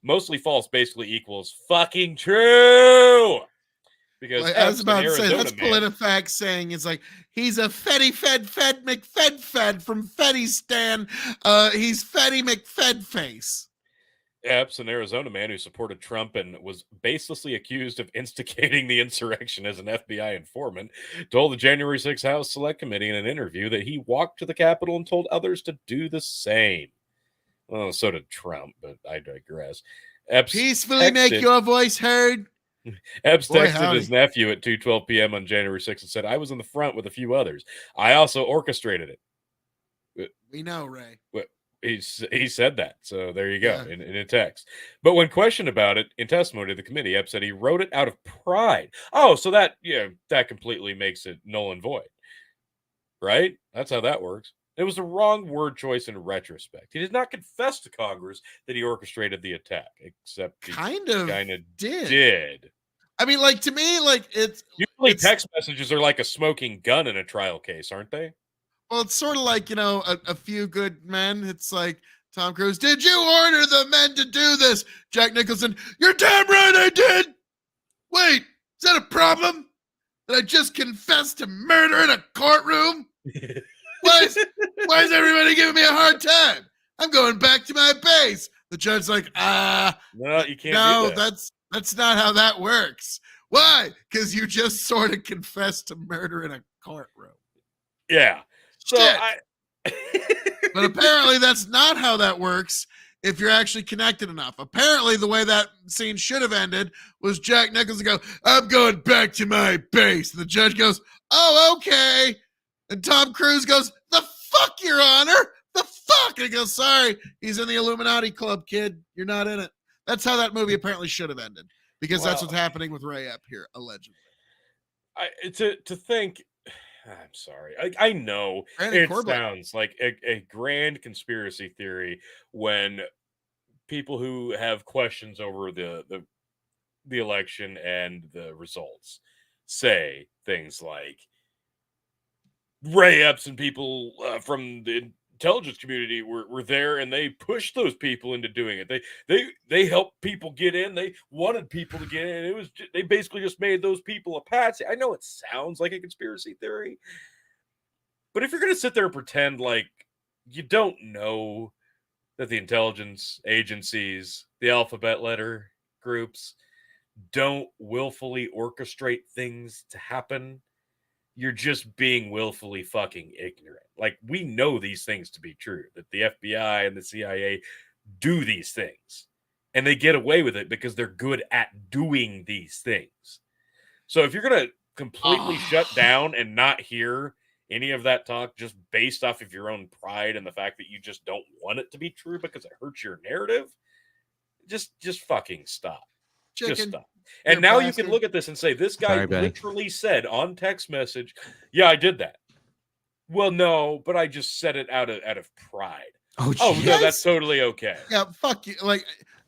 mostly false basically equals fucking true. Because like, I was about to say, that's PolitiFact saying it's like, he's a Fetty Fed McFed from Fetty Stan. He's Fetty McFed face. Epps, an Arizona man who supported Trump and was baselessly accused of instigating the insurrection as an FBI informant, told the January 6th House Select Committee in an interview that he walked to the Capitol and told others to do the same. Well, so did Trump, but I digress. Epps peacefully make your voice heard. Epps texted his nephew at 2:12 p.m. on January 6th and said, I was in the front with a few others. I also orchestrated it. We know, Ray. He said that. So there you go, in a text. But when questioned about it in testimony to the committee, Epps said he wrote it out of pride. Oh, so that completely makes it null and void. Right? That's how that works. It was the wrong word choice in retrospect. He did not confess to Congress that he orchestrated the attack, except he kind of did. I mean, like, to me, like, it's text messages are like a smoking gun in a trial case, aren't they? Well, it's sort of like, a few good men. It's like Tom Cruise, did you order the men to do this? Jack Nicholson, you're damn right I did. Wait, is that a problem? That I just confessed to murder in a courtroom? Why is everybody giving me a hard time? I'm going back to my base. The judge's like, No, you can't no, do that. that's not how that works. Why? Because you just sort of confessed to murder in a courtroom. Yeah. So Shit. But apparently that's not how that works if you're actually connected enough. Apparently the way that scene should have ended was Jack Nicholson go, I'm going back to my base. And the judge goes, oh, okay. And Tom Cruise goes, the fuck, Your Honor? The fuck? And he goes, sorry, he's in the Illuminati Club, kid. You're not in it. That's how that movie apparently should have ended, because that's what's happening with Ray Ep here, allegedly. To think, I'm sorry. I know it sounds like a grand conspiracy theory when people who have questions over the election and the results say things like Ray Epps and people from the intelligence community were there, and they pushed those people into doing it. They helped people get in. They wanted people to get in. It was they basically just made those people a patsy. I know it sounds like a conspiracy theory, but if you're going to sit there and pretend like you don't know that the intelligence agencies, the alphabet letter groups, don't willfully orchestrate things to happen, you're just being willfully fucking ignorant. Like, we know these things to be true, that the FBI and the CIA do these things, and they get away with it because they're good at doing these things. So if you're going to completely shut down and not hear any of that talk just based off of your own pride and the fact that you just don't want it to be true because it hurts your narrative, just fucking stop. Chicken. Just stop. And now you can look at this and say, this guy literally said on text message, yeah, I did that. Well, no, but I just said it out of pride. Oh no, that's totally okay. Yeah, fuck you. Like,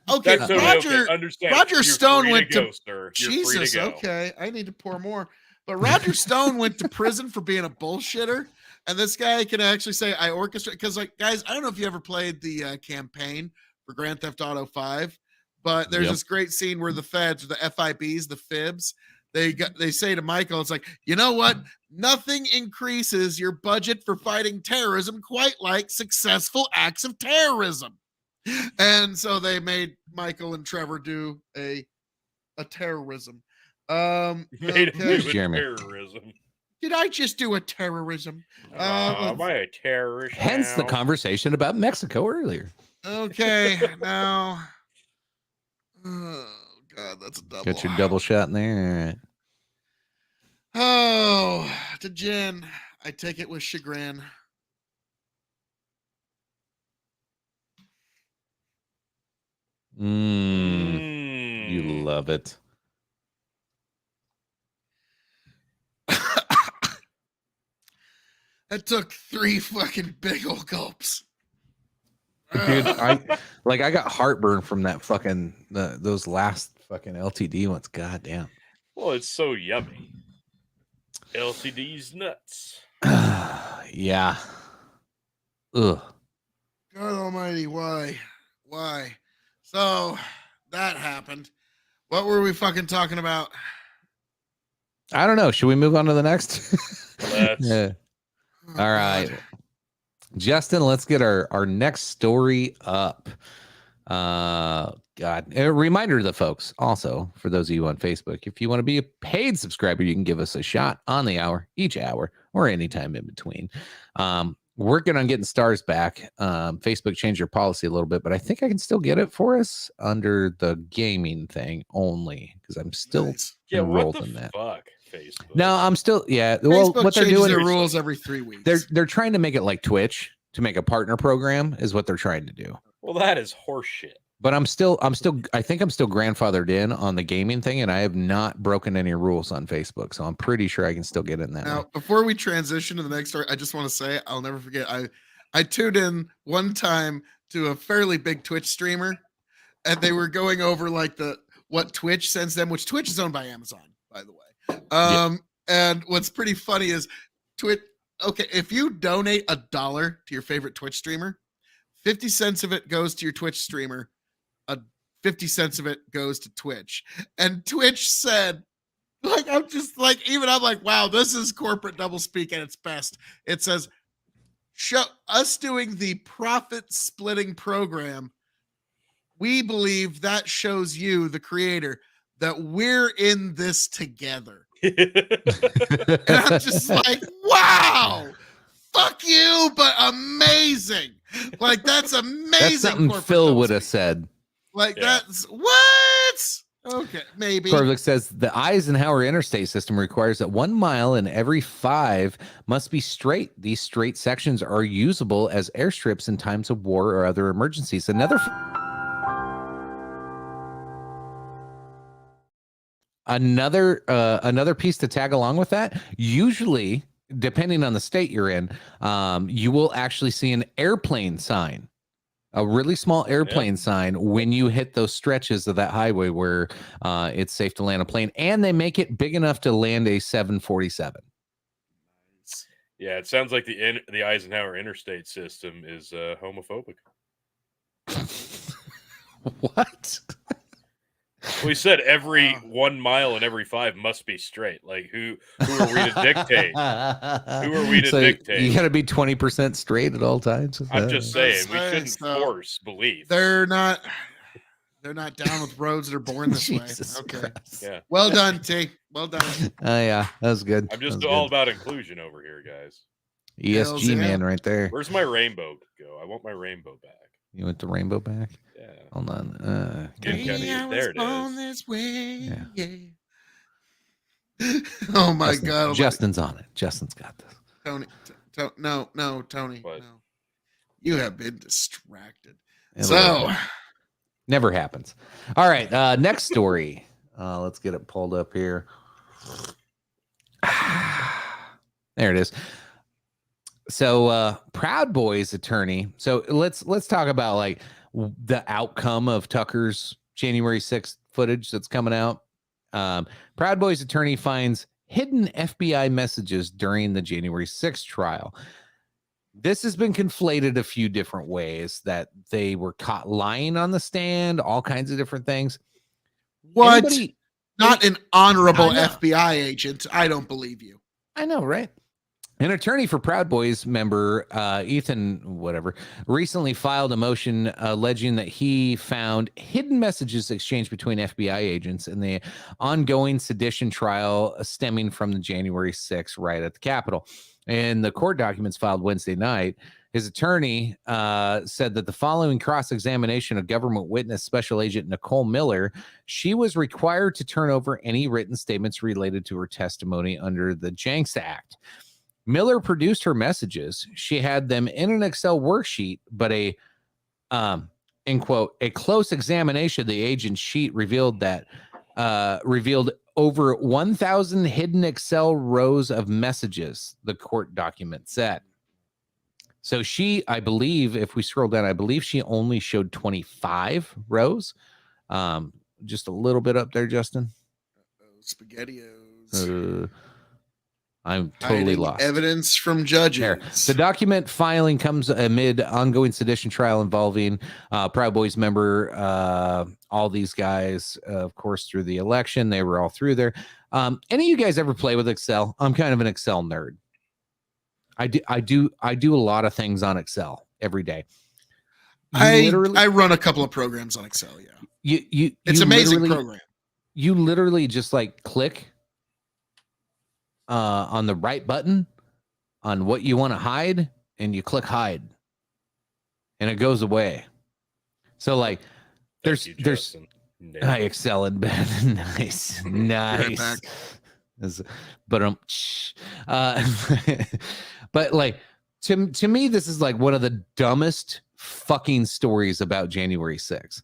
okay, that's totally Roger, okay. Understand. Roger Stone went to go, sir. Jesus, You're free to go. okay. I need to pour more. But Roger Stone went to prison for being a bullshitter. And this guy can actually say, I orchestrated. Because, like, guys, I don't know if you ever played the campaign for Grand Theft Auto 5, but there's this great scene where the feds, the FIBs, the fibs, they say to Michael, it's like, you know what? Nothing increases your budget for fighting terrorism quite like successful acts of terrorism. And so they made Michael and Trevor do a terrorism. Terrorism. Did I just do a terrorism? Am I a terrorist? Hence the conversation about Mexico earlier. Okay, now. Oh, God, that's a double. Got your double shot in there. Oh, to Jen, I take it with chagrin. You love it. That took 3 fucking big old gulps. Dude, I got heartburn from that fucking those last fucking LTD ones. God damn. Well, it's so yummy. LTD's nuts. Yeah. Ugh. God almighty, why? So that happened. What were we fucking talking about? I don't know. Should we move on to the next? Yeah. Oh, all right. Justin, let's get our next story up. God, a reminder to the folks also, for those of you on Facebook, if you want to be a paid subscriber, you can give us a shot on the hour, each hour, or anytime in between. Working on getting stars back. Facebook changed their policy a little bit, but I think I can still get it for us under the gaming thing only, because I'm still enrolled in that. Fuck, Facebook. No, I'm still Facebook well, what they're doing, their rules every 3 weeks. They're trying to make it like Twitch, to make a partner program is what they're trying to do. Well, that is horseshit. But I think I'm still grandfathered in on the gaming thing, and I have not broken any rules on Facebook, so I'm pretty sure I can still get in that. Now, before we transition to the next story, I just want to say I'll never forget. I tuned in one time to a fairly big Twitch streamer, and they were going over like what Twitch sends them, which Twitch is owned by Amazon, by the way. And what's pretty funny is Twitch. Okay, if you donate $1 to your favorite Twitch streamer, 50 cents of it goes to your Twitch streamer. 50 cents of it goes to Twitch. And Twitch said, like, I'm just like, even I'm like, wow, this is corporate doublespeak at its best. It says, show us doing the profit splitting program. We believe that shows you, the creator, that we're in this together. And I'm just like, wow, fuck you, but amazing. Like, that's amazing. That's something Phil would have said. Like, that's what? Okay, maybe. Corvix says the Eisenhower interstate system requires that 1 mile in every 5 must be straight. These straight sections are usable as airstrips in times of war or other emergencies. Another piece to tag along with that. Usually, depending on the state you're in, you will actually see an airplane sign. A really small airplane sign when you hit those stretches of that highway where it's safe to land a plane, and they make it big enough to land a 747. Yeah, it sounds like the Eisenhower interstate system is homophobic. What? Well, he said every 1 mile in every 5 must be straight. Like, who are we to dictate? Who are we to dictate? You got to be 20% straight at all times. I'm just saying, we shouldn't force belief. They're not down with roads that are born this way. Okay. Christ. Yeah. Well done, T. Well done. Oh yeah, that was good. I'm just all about inclusion over here, guys. ESG man, right there. Where's my rainbow go? I want my rainbow back. You want the rainbow back? Yeah. Hold on. There it is. This way. Yeah. Oh my God. Justin's on it. Justin's got this. Tony. No, Tony. What? No. You have been distracted. It'll never happens. All right. Next story. Let's get it pulled up here. There it is. So Proud Boy's attorney. So let's talk about like the outcome of Tucker's January 6th footage that's coming out. Proud Boy's attorney finds hidden FBI messages during the January 6th trial. This has been conflated a few different ways, that they were caught lying on the stand, all kinds of different things. What? Not an honorable FBI agent. I don't believe you. I know, right? An attorney for Proud Boys member Ethan recently filed a motion alleging that he found hidden messages exchanged between FBI agents in the ongoing sedition trial stemming from the January 6th riot at the Capitol. In the court documents filed Wednesday night, his attorney said that the following cross-examination of government witness Special Agent Nicole Miller, she was required to turn over any written statements related to her testimony under the Jenks Act. Miller produced her messages. She had them in an Excel worksheet, but in quote, a close examination of the agent's sheet revealed over 1,000 hidden Excel rows of messages, the court document said. So I believe, if we scroll down, I believe she only showed 25 rows. Just a little bit up there, Justin. SpaghettiOs. I'm totally lost. Evidence from judges. There. The document filing comes amid ongoing sedition trial involving Proud Boys member, all these guys, of course, through the election. They were all through there. Any of you guys ever play with Excel? I'm kind of an Excel nerd. I do a lot of things on Excel every day. I run a couple of programs on Excel. Yeah, it's amazing program. You literally just like click on the right button on what you want to hide, and you click hide, and it goes away. So like, there's I excel in bed. Nice. But like to me, this is like one of the dumbest fucking stories about January 6th.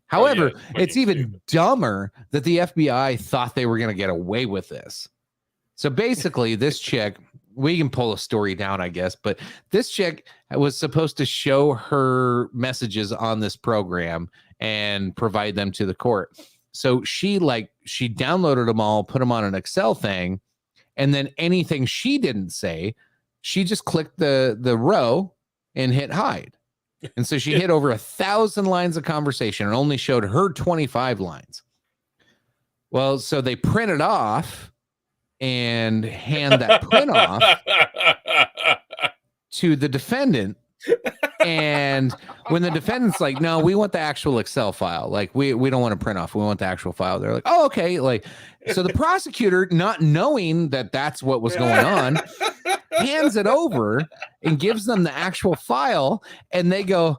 However, it's even dumber that the FBI thought they were going to get away with this. So basically, this chick, we can pull a story down, I guess, but this chick was supposed to show her messages on this program and provide them to the court. So she downloaded them all, put them on an Excel thing, and then anything she didn't say, she just clicked the row and hit hide. And so she hit over 1,000 lines of conversation and only showed her 25 lines. Well, so they print it off and hand that print off to the defendant. And when the defendant's like, no, we want the actual Excel file. Like, we don't want to print off. We want the actual file. They're like, oh, okay. Like, so the prosecutor, not knowing that that's what was going on, hands it over and gives them the actual file. And they go,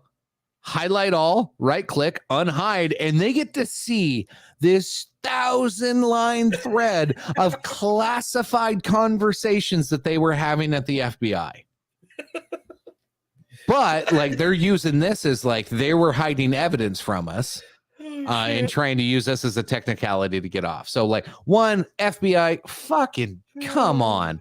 highlight all, right click, unhide. And they get to see this 1,000-line thread of classified conversations that they were having at the FBI. But like they're using this as like they were hiding evidence from us and trying to use us as a technicality to get off. So like one FBI, fucking come on,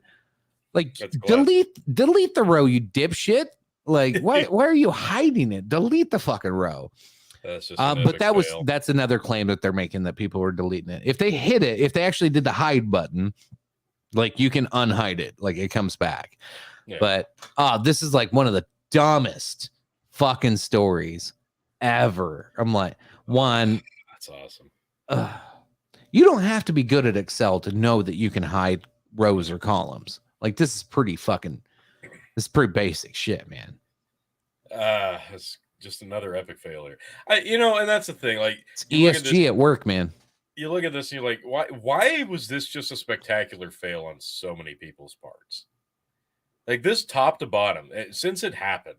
like delete the row, you dipshit. Like why are you hiding it? Delete the fucking row. That's just but that's another claim that they're making, that people were deleting it. If they hit it, if they actually did the hide button, like you can unhide it, like it comes back. Yeah. But this is like one of the dumbest fucking stories ever. I'm like, one, that's awesome. You don't have to be good at Excel to know that you can hide rows or columns. Like this is pretty basic shit, man. It's just another epic failure. And that's the thing. Like it's ESG at work, man. You look at this and you're like, why was this just a spectacular fail on so many people's parts? Like this top to bottom, since it happened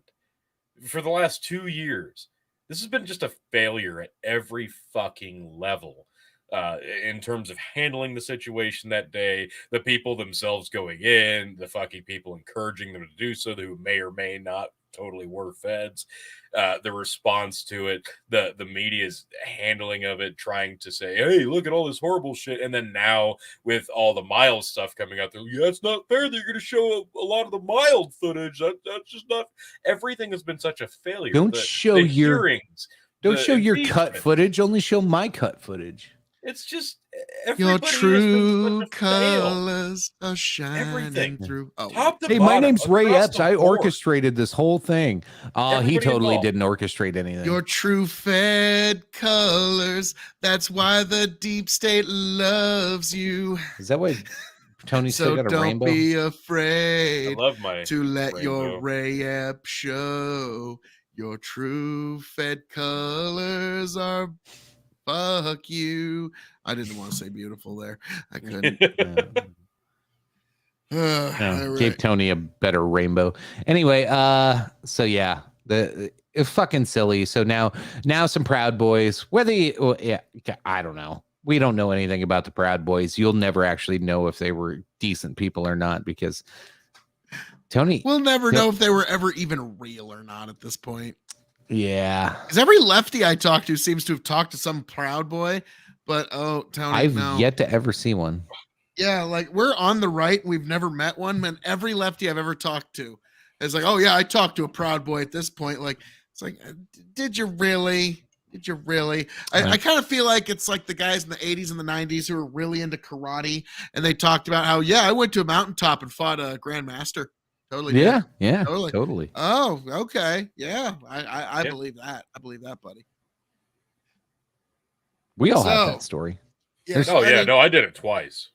for the last 2 years, this has been just a failure at every fucking level in terms of handling the situation that day, the people themselves going in, the fucking people encouraging them to do so, who may or may not totally were feds, the response to it, the media's handling of it, trying to say, hey, look at all this horrible shit. And then now with all the mild stuff coming out there, yeah, it's not fair that you're going to show a lot of the mild footage. That's just not, everything has been such a failure. Don't show your cut footage, only show my cut footage. It's just your true colors are shining through. Hey, my name's Ray Epps. I orchestrated this whole thing. He totally didn't orchestrate anything. Your true Fed colors. That's why the deep state loves you. Is that why Tony still got a rainbow? So don't be afraid to let rainbow. Your Ray Epps show. Your true Fed colors are. Fuck you. I didn't want to say beautiful there. I couldn't. Gave Tony a better rainbow. Anyway, so yeah, it's fucking silly. So now some Proud Boys, I don't know. We don't know anything about the Proud Boys. You'll never actually know if they were decent people or not, because Tony, we'll never know if they were ever even real or not at this point. Yeah, because every lefty I talk to seems to have talked to some Proud Boy, but Tony, I've yet to ever see one. Yeah, like we're on the right, we've never met one, man. Every lefty I've ever talked to is like, oh yeah, I talked to a Proud Boy at this point. Like, it's like, did you really? Did you really? I kind of feel like it's like the guys in the 80s and the 90s who were really into karate, and they talked about how, yeah, I went to a mountaintop and fought a grandmaster. Totally. Yeah. Totally. Oh, okay. Yeah. I believe that. I believe that, buddy. We all have that story. Yeah. No, I did it twice.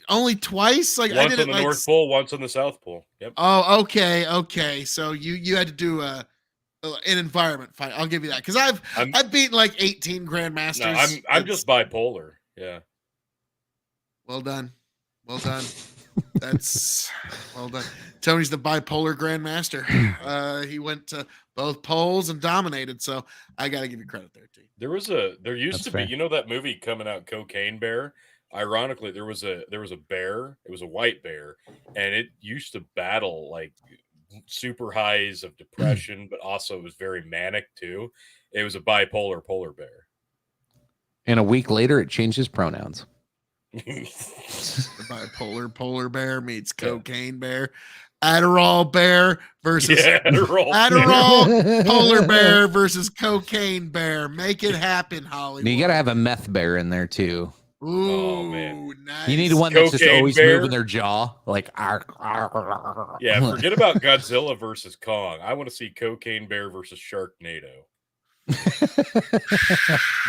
Only twice? Like once I did on the North Pole, once on the South Pole. Yep. Oh, okay. So you had to do an environment fight. I'll give you that. Because I've beaten like 18 grandmasters. No, I'm just bipolar. Yeah. Well done. That's well done. Tony's the bipolar grandmaster. He went to both poles and dominated. So I got to give you credit there, too. There used to be, that movie coming out, Cocaine Bear. Ironically, there was a bear. It was a white bear, and it used to battle like super highs of depression, but also it was very manic too. It was a bipolar polar bear. And a week later, it changed his pronouns. The bipolar polar bear meets cocaine bear. Adderall bear versus Adderall polar bear versus cocaine bear. Make it happen, Hollywood. You got to have a meth bear in there too. Ooh, Oh, man. nice. You need one that's just Cocaine always bear. moving their jaw, like Yeah, forget about Godzilla versus Kong. I want to see Cocaine Bear versus Sharknado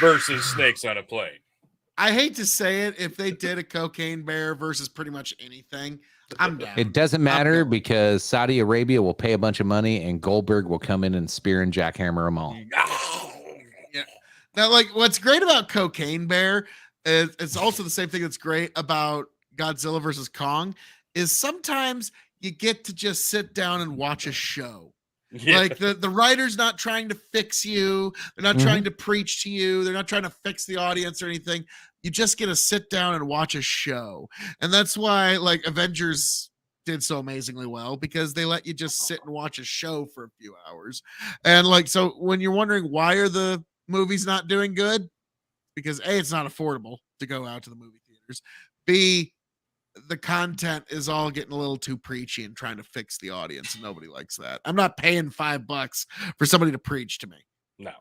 versus Snakes on a Plane. I hate to say it, if they did a cocaine bear versus pretty much anything, I'm down. It doesn't matter because Saudi Arabia will pay a bunch of money and Goldberg will come in and spear and jackhammer them all. Yeah. Now, like, what's great about Cocaine Bear is it's also the same thing that's great about Godzilla versus Kong is sometimes you get to just sit down and watch a show. Yeah. Like the writer's not trying to fix you. They're not trying to preach to you. They're not trying to fix the audience or anything. You just get to sit down and watch a show. And that's why like Avengers did so amazingly well, because they let you just sit and watch a show for a few hours. And like, so when you're wondering why are the movies not doing good, because A, it's not affordable to go out to the movie theaters. B, the content is all getting a little too preachy and trying to fix the audience, and nobody likes that. I'm not paying $5 for somebody to preach to me. No.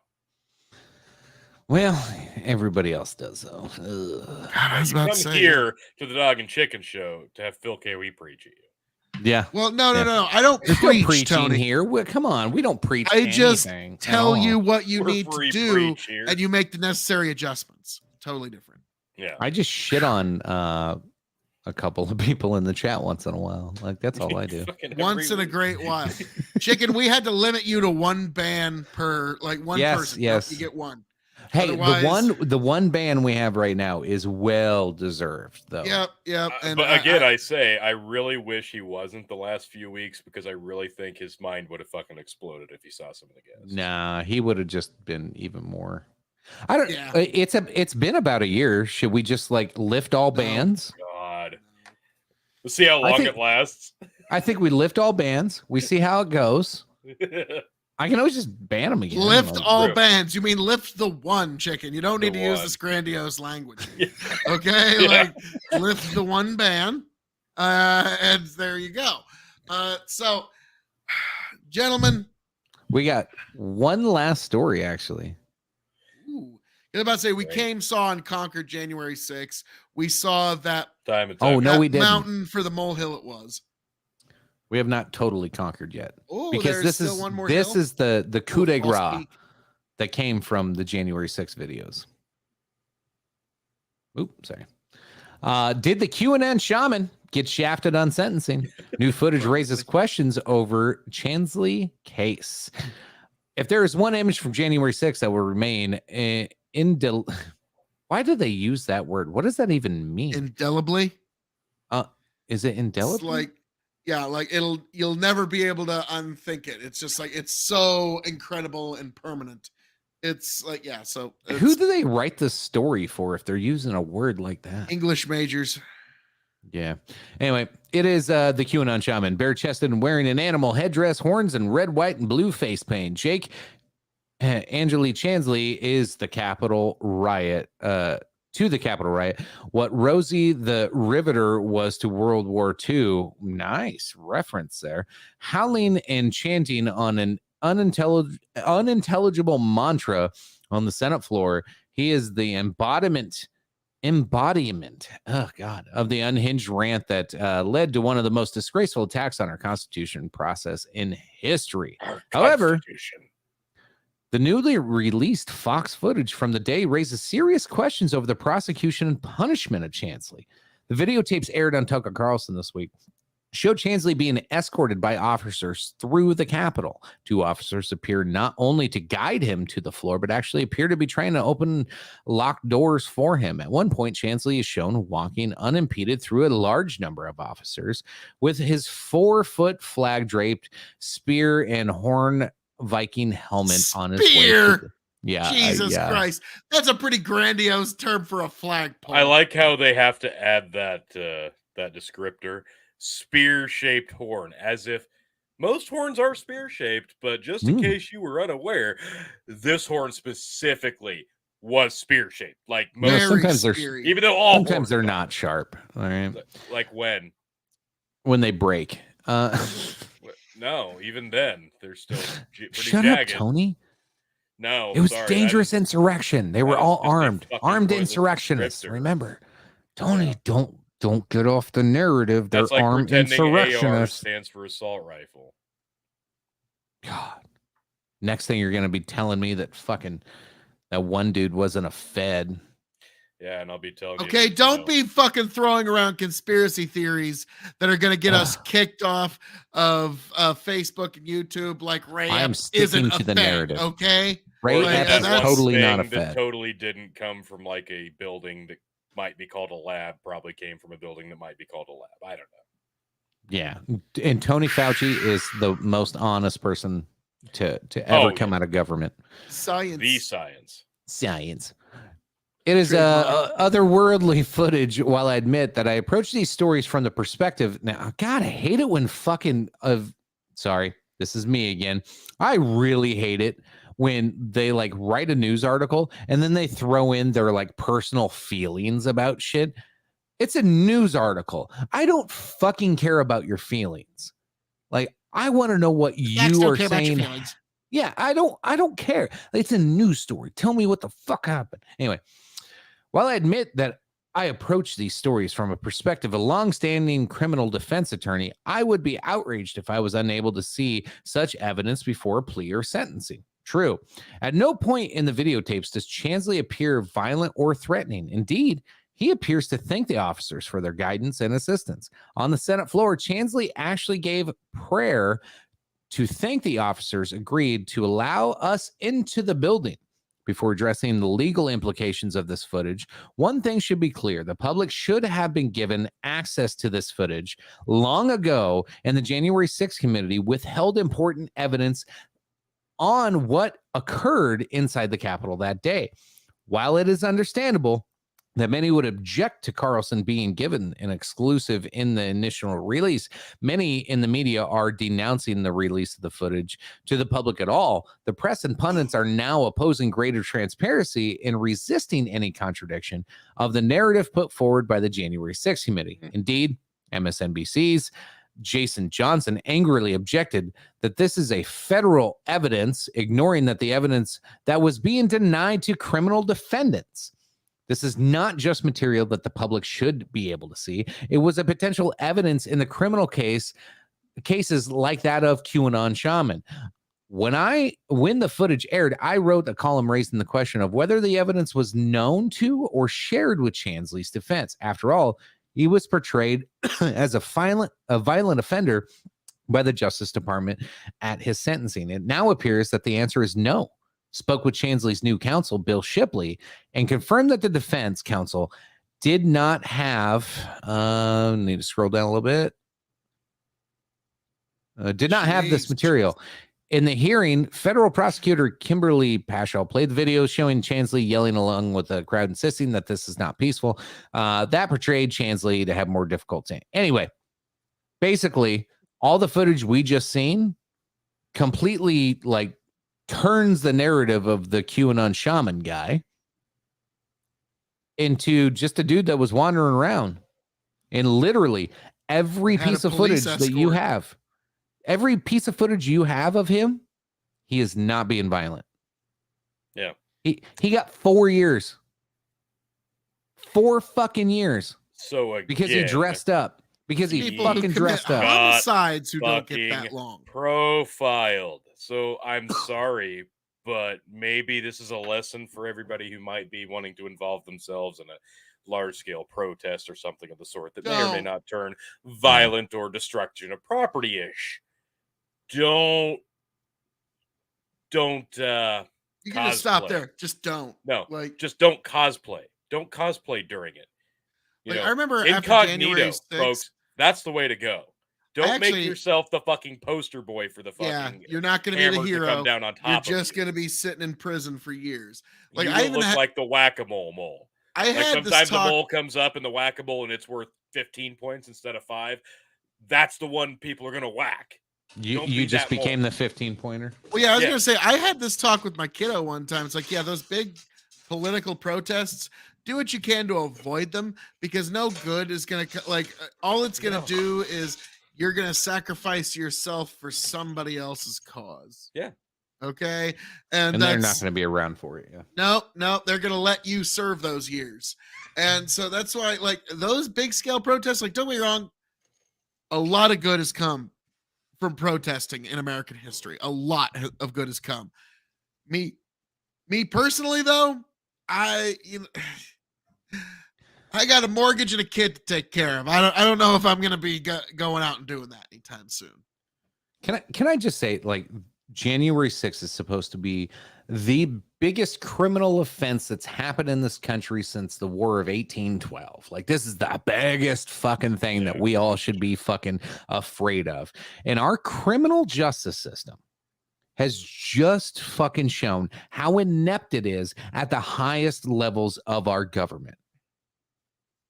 Well, everybody else does though. Ugh. God, I was about Come to say, here to the Dog and Chicken Show to have Phil KOE preach at you. Yeah. well, no, Yeah. I don't There's preach, no preaching Tony. here. Come on, we don't preach. I just anything at tell all. you what you We're need to free do, preach here. and you make the necessary adjustments. Totally different. Yeah. I just shit on a couple of people in the chat once in a while. Like that's all I do. Fucking Once in every a week. great while. Chicken, we had to limit you to one ban per, like one Yes, person. yes. You get one. Hey, Otherwise- the one ban we have right now is well deserved, though. Yep. And But again, I say I really wish he wasn't the last few weeks because I really think his mind would have fucking exploded if he saw some of the guys. Nah, he would have just been even more. I don't. Yeah. It's been about a year. Should we just like lift all No. bans? God. Let's see how I long think- it lasts. I think we lift all bans. We see how it goes. I can always just ban them again. lift Like, all True. bans. You mean lift the one, Chicken. You don't need The to use one. this grandiose language. Yeah. Okay? Yeah. Like lift the one ban. And there you go. So gentlemen, we got one last story actually. ooh, I was about to say we Right. saw and conquered January 6th. We saw that, Time and Oh, time. no, that we didn't. mountain for the molehill it was. We have not totally conquered yet Oh, because there's this still is one more this hill? is the coup de Ooh, false grace peak. that came from the January 6th videos. Oop, sorry. Did the QAnon shaman get shafted on sentencing? New footage raises questions over Chansley case. If there is one image from January 6th that will remain why do they use that word? What does that even mean? Indelibly. Is it It's indelible? like, yeah, like you'll never be able to unthink it. It's just like it's so incredible and permanent. It's like, yeah, so Who it's do they write the story for if they're using a word like that? English majors. Yeah. Anyway, it is the QAnon shaman, bare-chested and wearing an animal headdress, horns, and red, white, and blue face paint. Jake Angeli Chansley is the Capitol riot. To the Capitol riot, what Rosie the Riveter was to World War II. Nice reference there. Howling and chanting on an unintelligible mantra on the Senate floor. He is the embodiment, oh God, of the unhinged rant that led to one of the most disgraceful attacks on our Constitution process in history. Our However, Constitution. the newly released Fox footage from the day raises serious questions over the prosecution and punishment of Chansley. The videotapes aired on Tucker Carlson this week showed Chansley being escorted by officers through the Capitol. Two officers appear not only to guide him to the floor, but actually appear to be trying to open locked doors for him. At one point, Chansley is shown walking unimpeded through a large number of officers with his 4-foot flag draped spear and horn Viking helmet on his way. Spear! Yeah. Jesus Christ. That's a pretty grandiose term for a flagpole. I like how they have to add that that descriptor, spear-shaped horn, as if most horns are spear-shaped, but just in case you were unaware, this horn specifically was spear-shaped. Like You know, most, Very sometimes they're speary. even though all sometimes horns they're are. not sharp. All right. Like when When they break. No, even then they're still pretty Shut up, jagged. Tony. No, It was sorry, dangerous insurrection. They were that is all just a armed, fucking armed poisonous insurrectionists. descriptor. Remember, Tony, don't get off the narrative. They're That's like armed pretending AR insurrectionists. stands for assault rifle. God. Next thing you're gonna be telling me that one dude wasn't a Fed. Yeah, and I'll be telling you. Okay, don't be fucking throwing around conspiracy theories that are going to get us kicked off of Facebook and YouTube like Ray I am Epps sticking isn't to a the Fed, narrative. okay? Ray Or Epps that is one totally not a thing that Fed. totally didn't come from like a building that might be called a lab, probably came from a building that might be called a lab. I don't know. Yeah, and Tony Fauci is the most honest person to ever come out of government. Science. The science. Science. It is Trademark. otherworldly footage. While I admit that I approach these stories from the perspective now, God, I hate it when sorry, this is me again. I really hate it when they like write a news article and then they throw in their like personal feelings about shit. It's a news article. I don't fucking care about your feelings. Like, I want to know what you are saying. Yeah, I don't care. It's a news story. Tell me what the fuck happened. Anyway, while I admit that I approach these stories from a perspective of a longstanding criminal defense attorney, I would be outraged if I was unable to see such evidence before a plea or sentencing. True. At no point in the videotapes does Chansley appear violent or threatening. Indeed, he appears to thank the officers for their guidance and assistance. On the Senate floor, Chansley actually gave prayer to thank the officers agreed to allow us into the building. Before addressing the legal implications of this footage, one thing should be clear. The public should have been given access to this footage long ago, and the January 6th committee withheld important evidence on what occurred inside the Capitol that day. While it is understandable that many would object to Carlson being given an exclusive in the initial release, many in the media are denouncing the release of the footage to the public at all. The press and pundits are now opposing greater transparency and resisting any contradiction of the narrative put forward by the January 6th committee. Indeed, MSNBC's Jason Johnson angrily objected that this is a federal evidence, ignoring that the evidence that was being denied to criminal defendants. This is not just material that the public should be able to see. It was a potential evidence in the criminal cases like that of QAnon Shaman. When the footage aired, I wrote a column raising the question of whether the evidence was known to or shared with Chansley's defense. After all, he was portrayed as a violent offender by the Justice Department at his sentencing. It now appears that the answer is no. Spoke with Chansley's new counsel, Bill Shipley, and confirmed that the defense counsel did not have, need to scroll down a little bit, did not have this material. In the hearing, federal prosecutor Kimberly Paschal played the video showing Chansley yelling along with the crowd, insisting that this is not peaceful. That portrayed Chansley to have more difficulty. Anyway, basically, all the footage we just seen completely like turns the narrative of the QAnon shaman guy into just a dude that was wandering around. And literally every piece of footage that you have, every piece of footage you have of him, he is not being violent. Yeah. He got 4 years. 4 fucking years. So again, because he dressed up. Because he fucking dressed up. Homicides who don't get that long. Profiled. So I'm sorry, but maybe this is a lesson for everybody who might be wanting to involve themselves in a large-scale protest or something of the sort that may or may not turn violent or destruction of property-ish. Don't You can just stop there. Just don't. No, like just don't cosplay. Don't cosplay during it. You know, I remember incognito, after January 6th, folks. That's the way to go. Don't make yourself the fucking poster boy for the fucking. Yeah, you're not going to be the hero. Come down on top you're just going to be sitting in prison for years. Like I even look like the whack-a-mole mole. I had sometimes the mole comes up in the whack-a-mole and it's worth 15 points instead of 5. That's the one people are going to whack. You just became the 15-pointer. Well, yeah, I was going to say, I had this talk with my kiddo one time. It's like, yeah, those big political protests, do what you can to avoid them, because no good is going to, like, all it's going to do is you're going to sacrifice yourself for somebody else's cause. Yeah. Okay. And they're not going to be around for it. Yeah. No, they're going to let you serve those years. And so that's why, like, those big scale protests, like, don't get me wrong, a lot of good has come from protesting in American history. A lot of good has come. Me personally, though, I got a mortgage and a kid to take care of. I don't know if I'm going to be going out and doing that anytime soon. Can I just say, like, January 6th is supposed to be the biggest criminal offense that's happened in this country since the War of 1812. Like, this is the biggest fucking thing that we all should be fucking afraid of. And our criminal justice system has just fucking shown how inept it is at the highest levels of our government.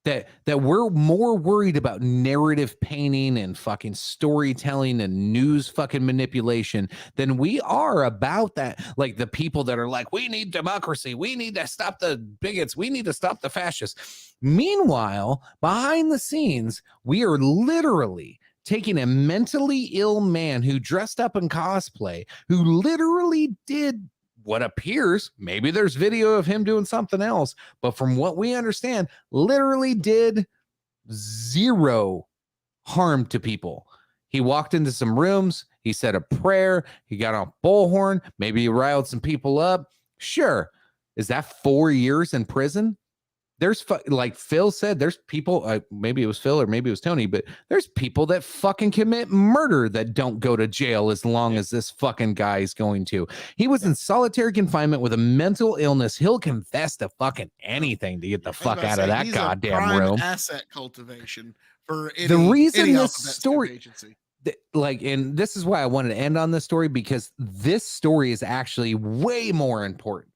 That we're more worried about narrative painting and fucking storytelling and news fucking manipulation than we are about that. Like, the people that are like, we need democracy, we need to stop the bigots, we need to stop the fascists. Meanwhile, behind the scenes, we are literally taking a mentally ill man who dressed up in cosplay, who literally did what appears, maybe there's video of him doing something else, but from what we understand, literally did zero harm to people. He walked into some rooms, he said a prayer, he got on bullhorn, maybe he riled some people up. Sure. Is that 4 years in prison? There's like Phil said, there's people, maybe it was Phil or maybe it was Tony, but there's people that fucking commit murder that don't go to jail as long as this fucking guy is going to. He was in solitary confinement with a mental illness. He'll confess to fucking anything to get the fuck out of that goddamn room. Asset cultivation for the reason this story, and this is why I wanted to end on this story, because this story is actually way more important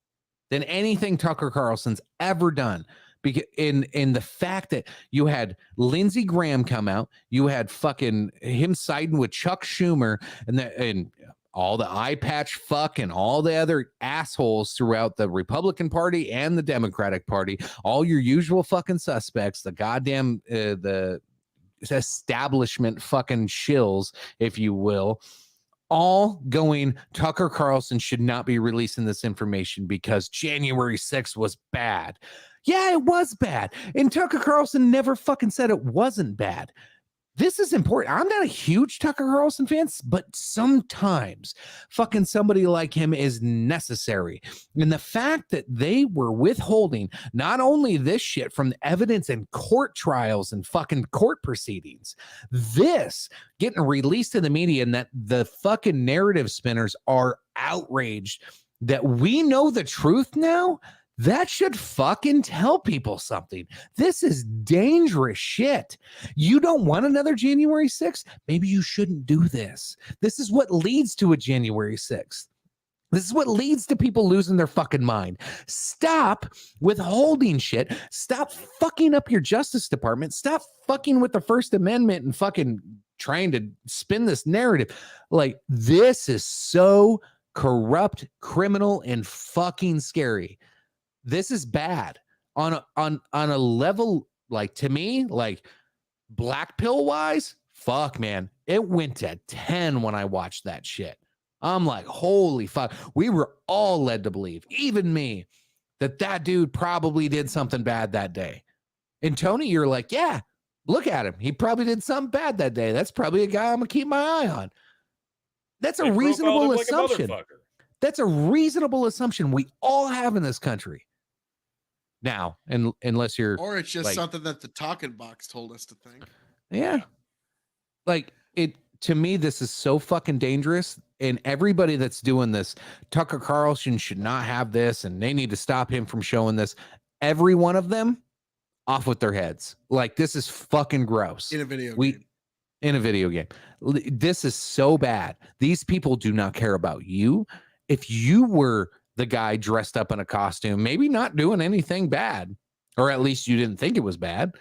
than anything Tucker Carlson's ever done. Because in the fact that you had Lindsey Graham come out, you had fucking him siding with Chuck Schumer and all the eye patch fuck and all the other assholes throughout the Republican Party and the Democratic Party, all your usual fucking suspects, the goddamn the establishment fucking shills, if you will, all going, Tucker Carlson should not be releasing this information because January 6th was bad. Yeah, it was bad. And Tucker Carlson never fucking said it wasn't bad. This is important. I'm not a huge Tucker Carlson fan, but sometimes fucking somebody like him is necessary. And the fact that they were withholding not only this shit from the evidence in court trials and fucking court proceedings, this getting released to the media, and that the fucking narrative spinners are outraged that we know the truth now, that should fucking tell people something. This is dangerous shit. You don't want another January 6th? Maybe you shouldn't do this. This is what leads to a January 6th. This is what leads to people losing their fucking mind. Stop withholding shit. Stop fucking up your Justice Department. Stop fucking with the First Amendment and fucking trying to spin this narrative. Like, this is so corrupt, criminal, and fucking scary. This is bad on a level, like, to me, like, black pill wise, fuck, man. It went to 10 when I watched that shit. I'm like, holy fuck. We were all led to believe, even me, that dude probably did something bad that day. And Tony, you're like, yeah, look at him. He probably did something bad that day. That's probably a guy I'm gonna keep my eye on. That's a reasonable assumption. That's a reasonable assumption we all have in this country. Now, and unless you're, or it's just like, something that the talking box told us to think. Yeah. Like, it, to me, this is so fucking dangerous. And everybody that's doing this, Tucker Carlson should not have this, and they need to stop him from showing this. Every one of them off with their heads. Like, this is fucking gross. In a video game. In a video game. This is so bad. These people do not care about you. If you were the guy dressed up in a costume, maybe not doing anything bad, or at least you didn't think it was bad,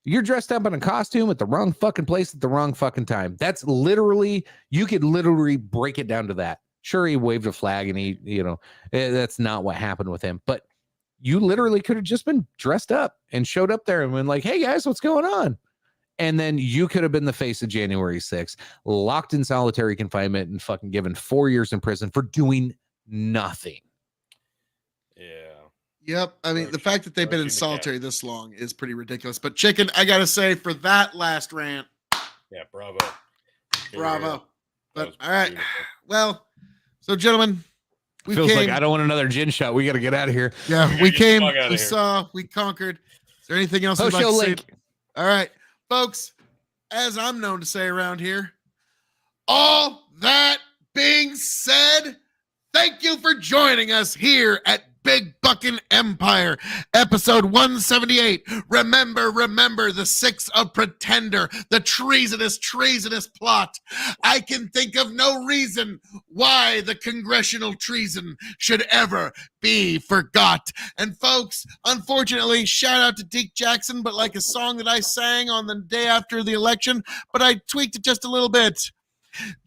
you're dressed up in a costume at the wrong fucking place at the wrong fucking time. That's literally, you could literally break it down to that. Sure, he waved a flag and he, that's not what happened with him, but you literally could have just been dressed up and showed up there and been like, hey guys, what's going on? And then you could have been the face of January 6th, locked in solitary confinement and fucking given 4 years in prison for doing nothing. Yeah. Yep. I mean, the fact that they've been in solitary this long is pretty ridiculous. But Chicken, I got to say, for that last rant, yeah, bravo. Bravo. But all right. Beautiful. Well, so gentlemen, we Feels came, like I don't want another gin shot. We got to get out of here. Yeah, we came, outta we here. saw, we conquered. Is there anything else you'd Post like show to link. say? All right, folks, as I'm known to say around here, all that being said, thank you for joining us here at Big Buckin Empire, episode 178. Remember the 6 of Pretender, the treasonous plot. I can think of no reason why the congressional treason should ever be forgot. And folks, unfortunately, shout out to Deke Jackson, but like a song that I sang on the day after the election, but I tweaked it just a little bit.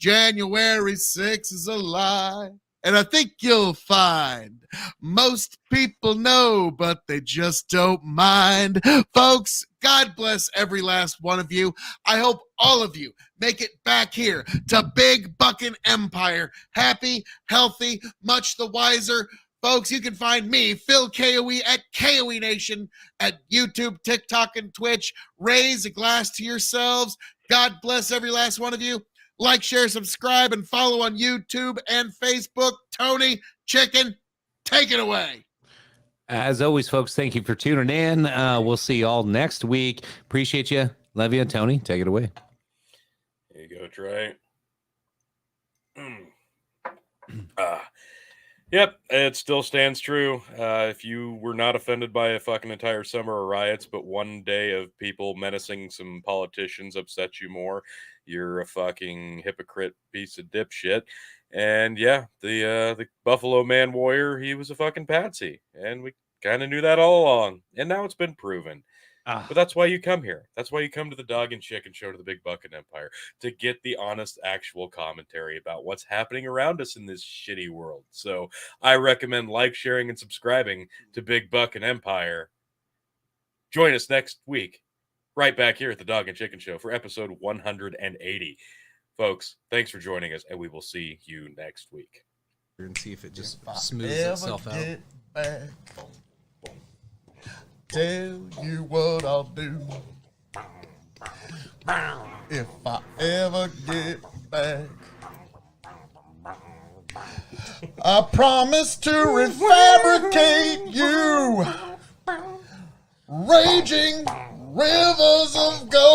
January 6th is a lie. And I think you'll find most people know, but they just don't mind. Folks, God bless every last one of you. I hope all of you make it back here to Big Buckin Empire. Happy, healthy, much the wiser. Folks, you can find me, Phil KOE, at KOE Nation, at YouTube, TikTok, and Twitch. Raise a glass to yourselves. God bless every last one of you. Like, share, subscribe, and follow on YouTube and Facebook. Tony, Chicken, take it away. As always, folks, thank you for tuning in. We'll see you all next week. Appreciate you. Love you. Tony, take it away. There you go, Trey. Yep, it still stands true. If you were not offended by a fucking entire summer of riots, but one day of people menacing some politicians upset you more, you're a fucking hypocrite piece of dipshit. And yeah, the Buffalo Man Warrior, he was a fucking patsy, and we kind of knew that all along. And now it's been proven. But that's why you come here. That's why you come to the Dog and Chicken Show, to the Big Buckin Empire, to get the honest, actual commentary about what's happening around us in this shitty world. So I recommend like, sharing, and subscribing to Big Buckin Empire. Join us next week, right back here at the Dog and Chicken Show for episode 180. Folks, thanks for joining us, and we will see you next week. And see if it just smooths itself out. Back, tell you what I'll do. If I ever get back, I promise to refabricate you, raging rivers of gold.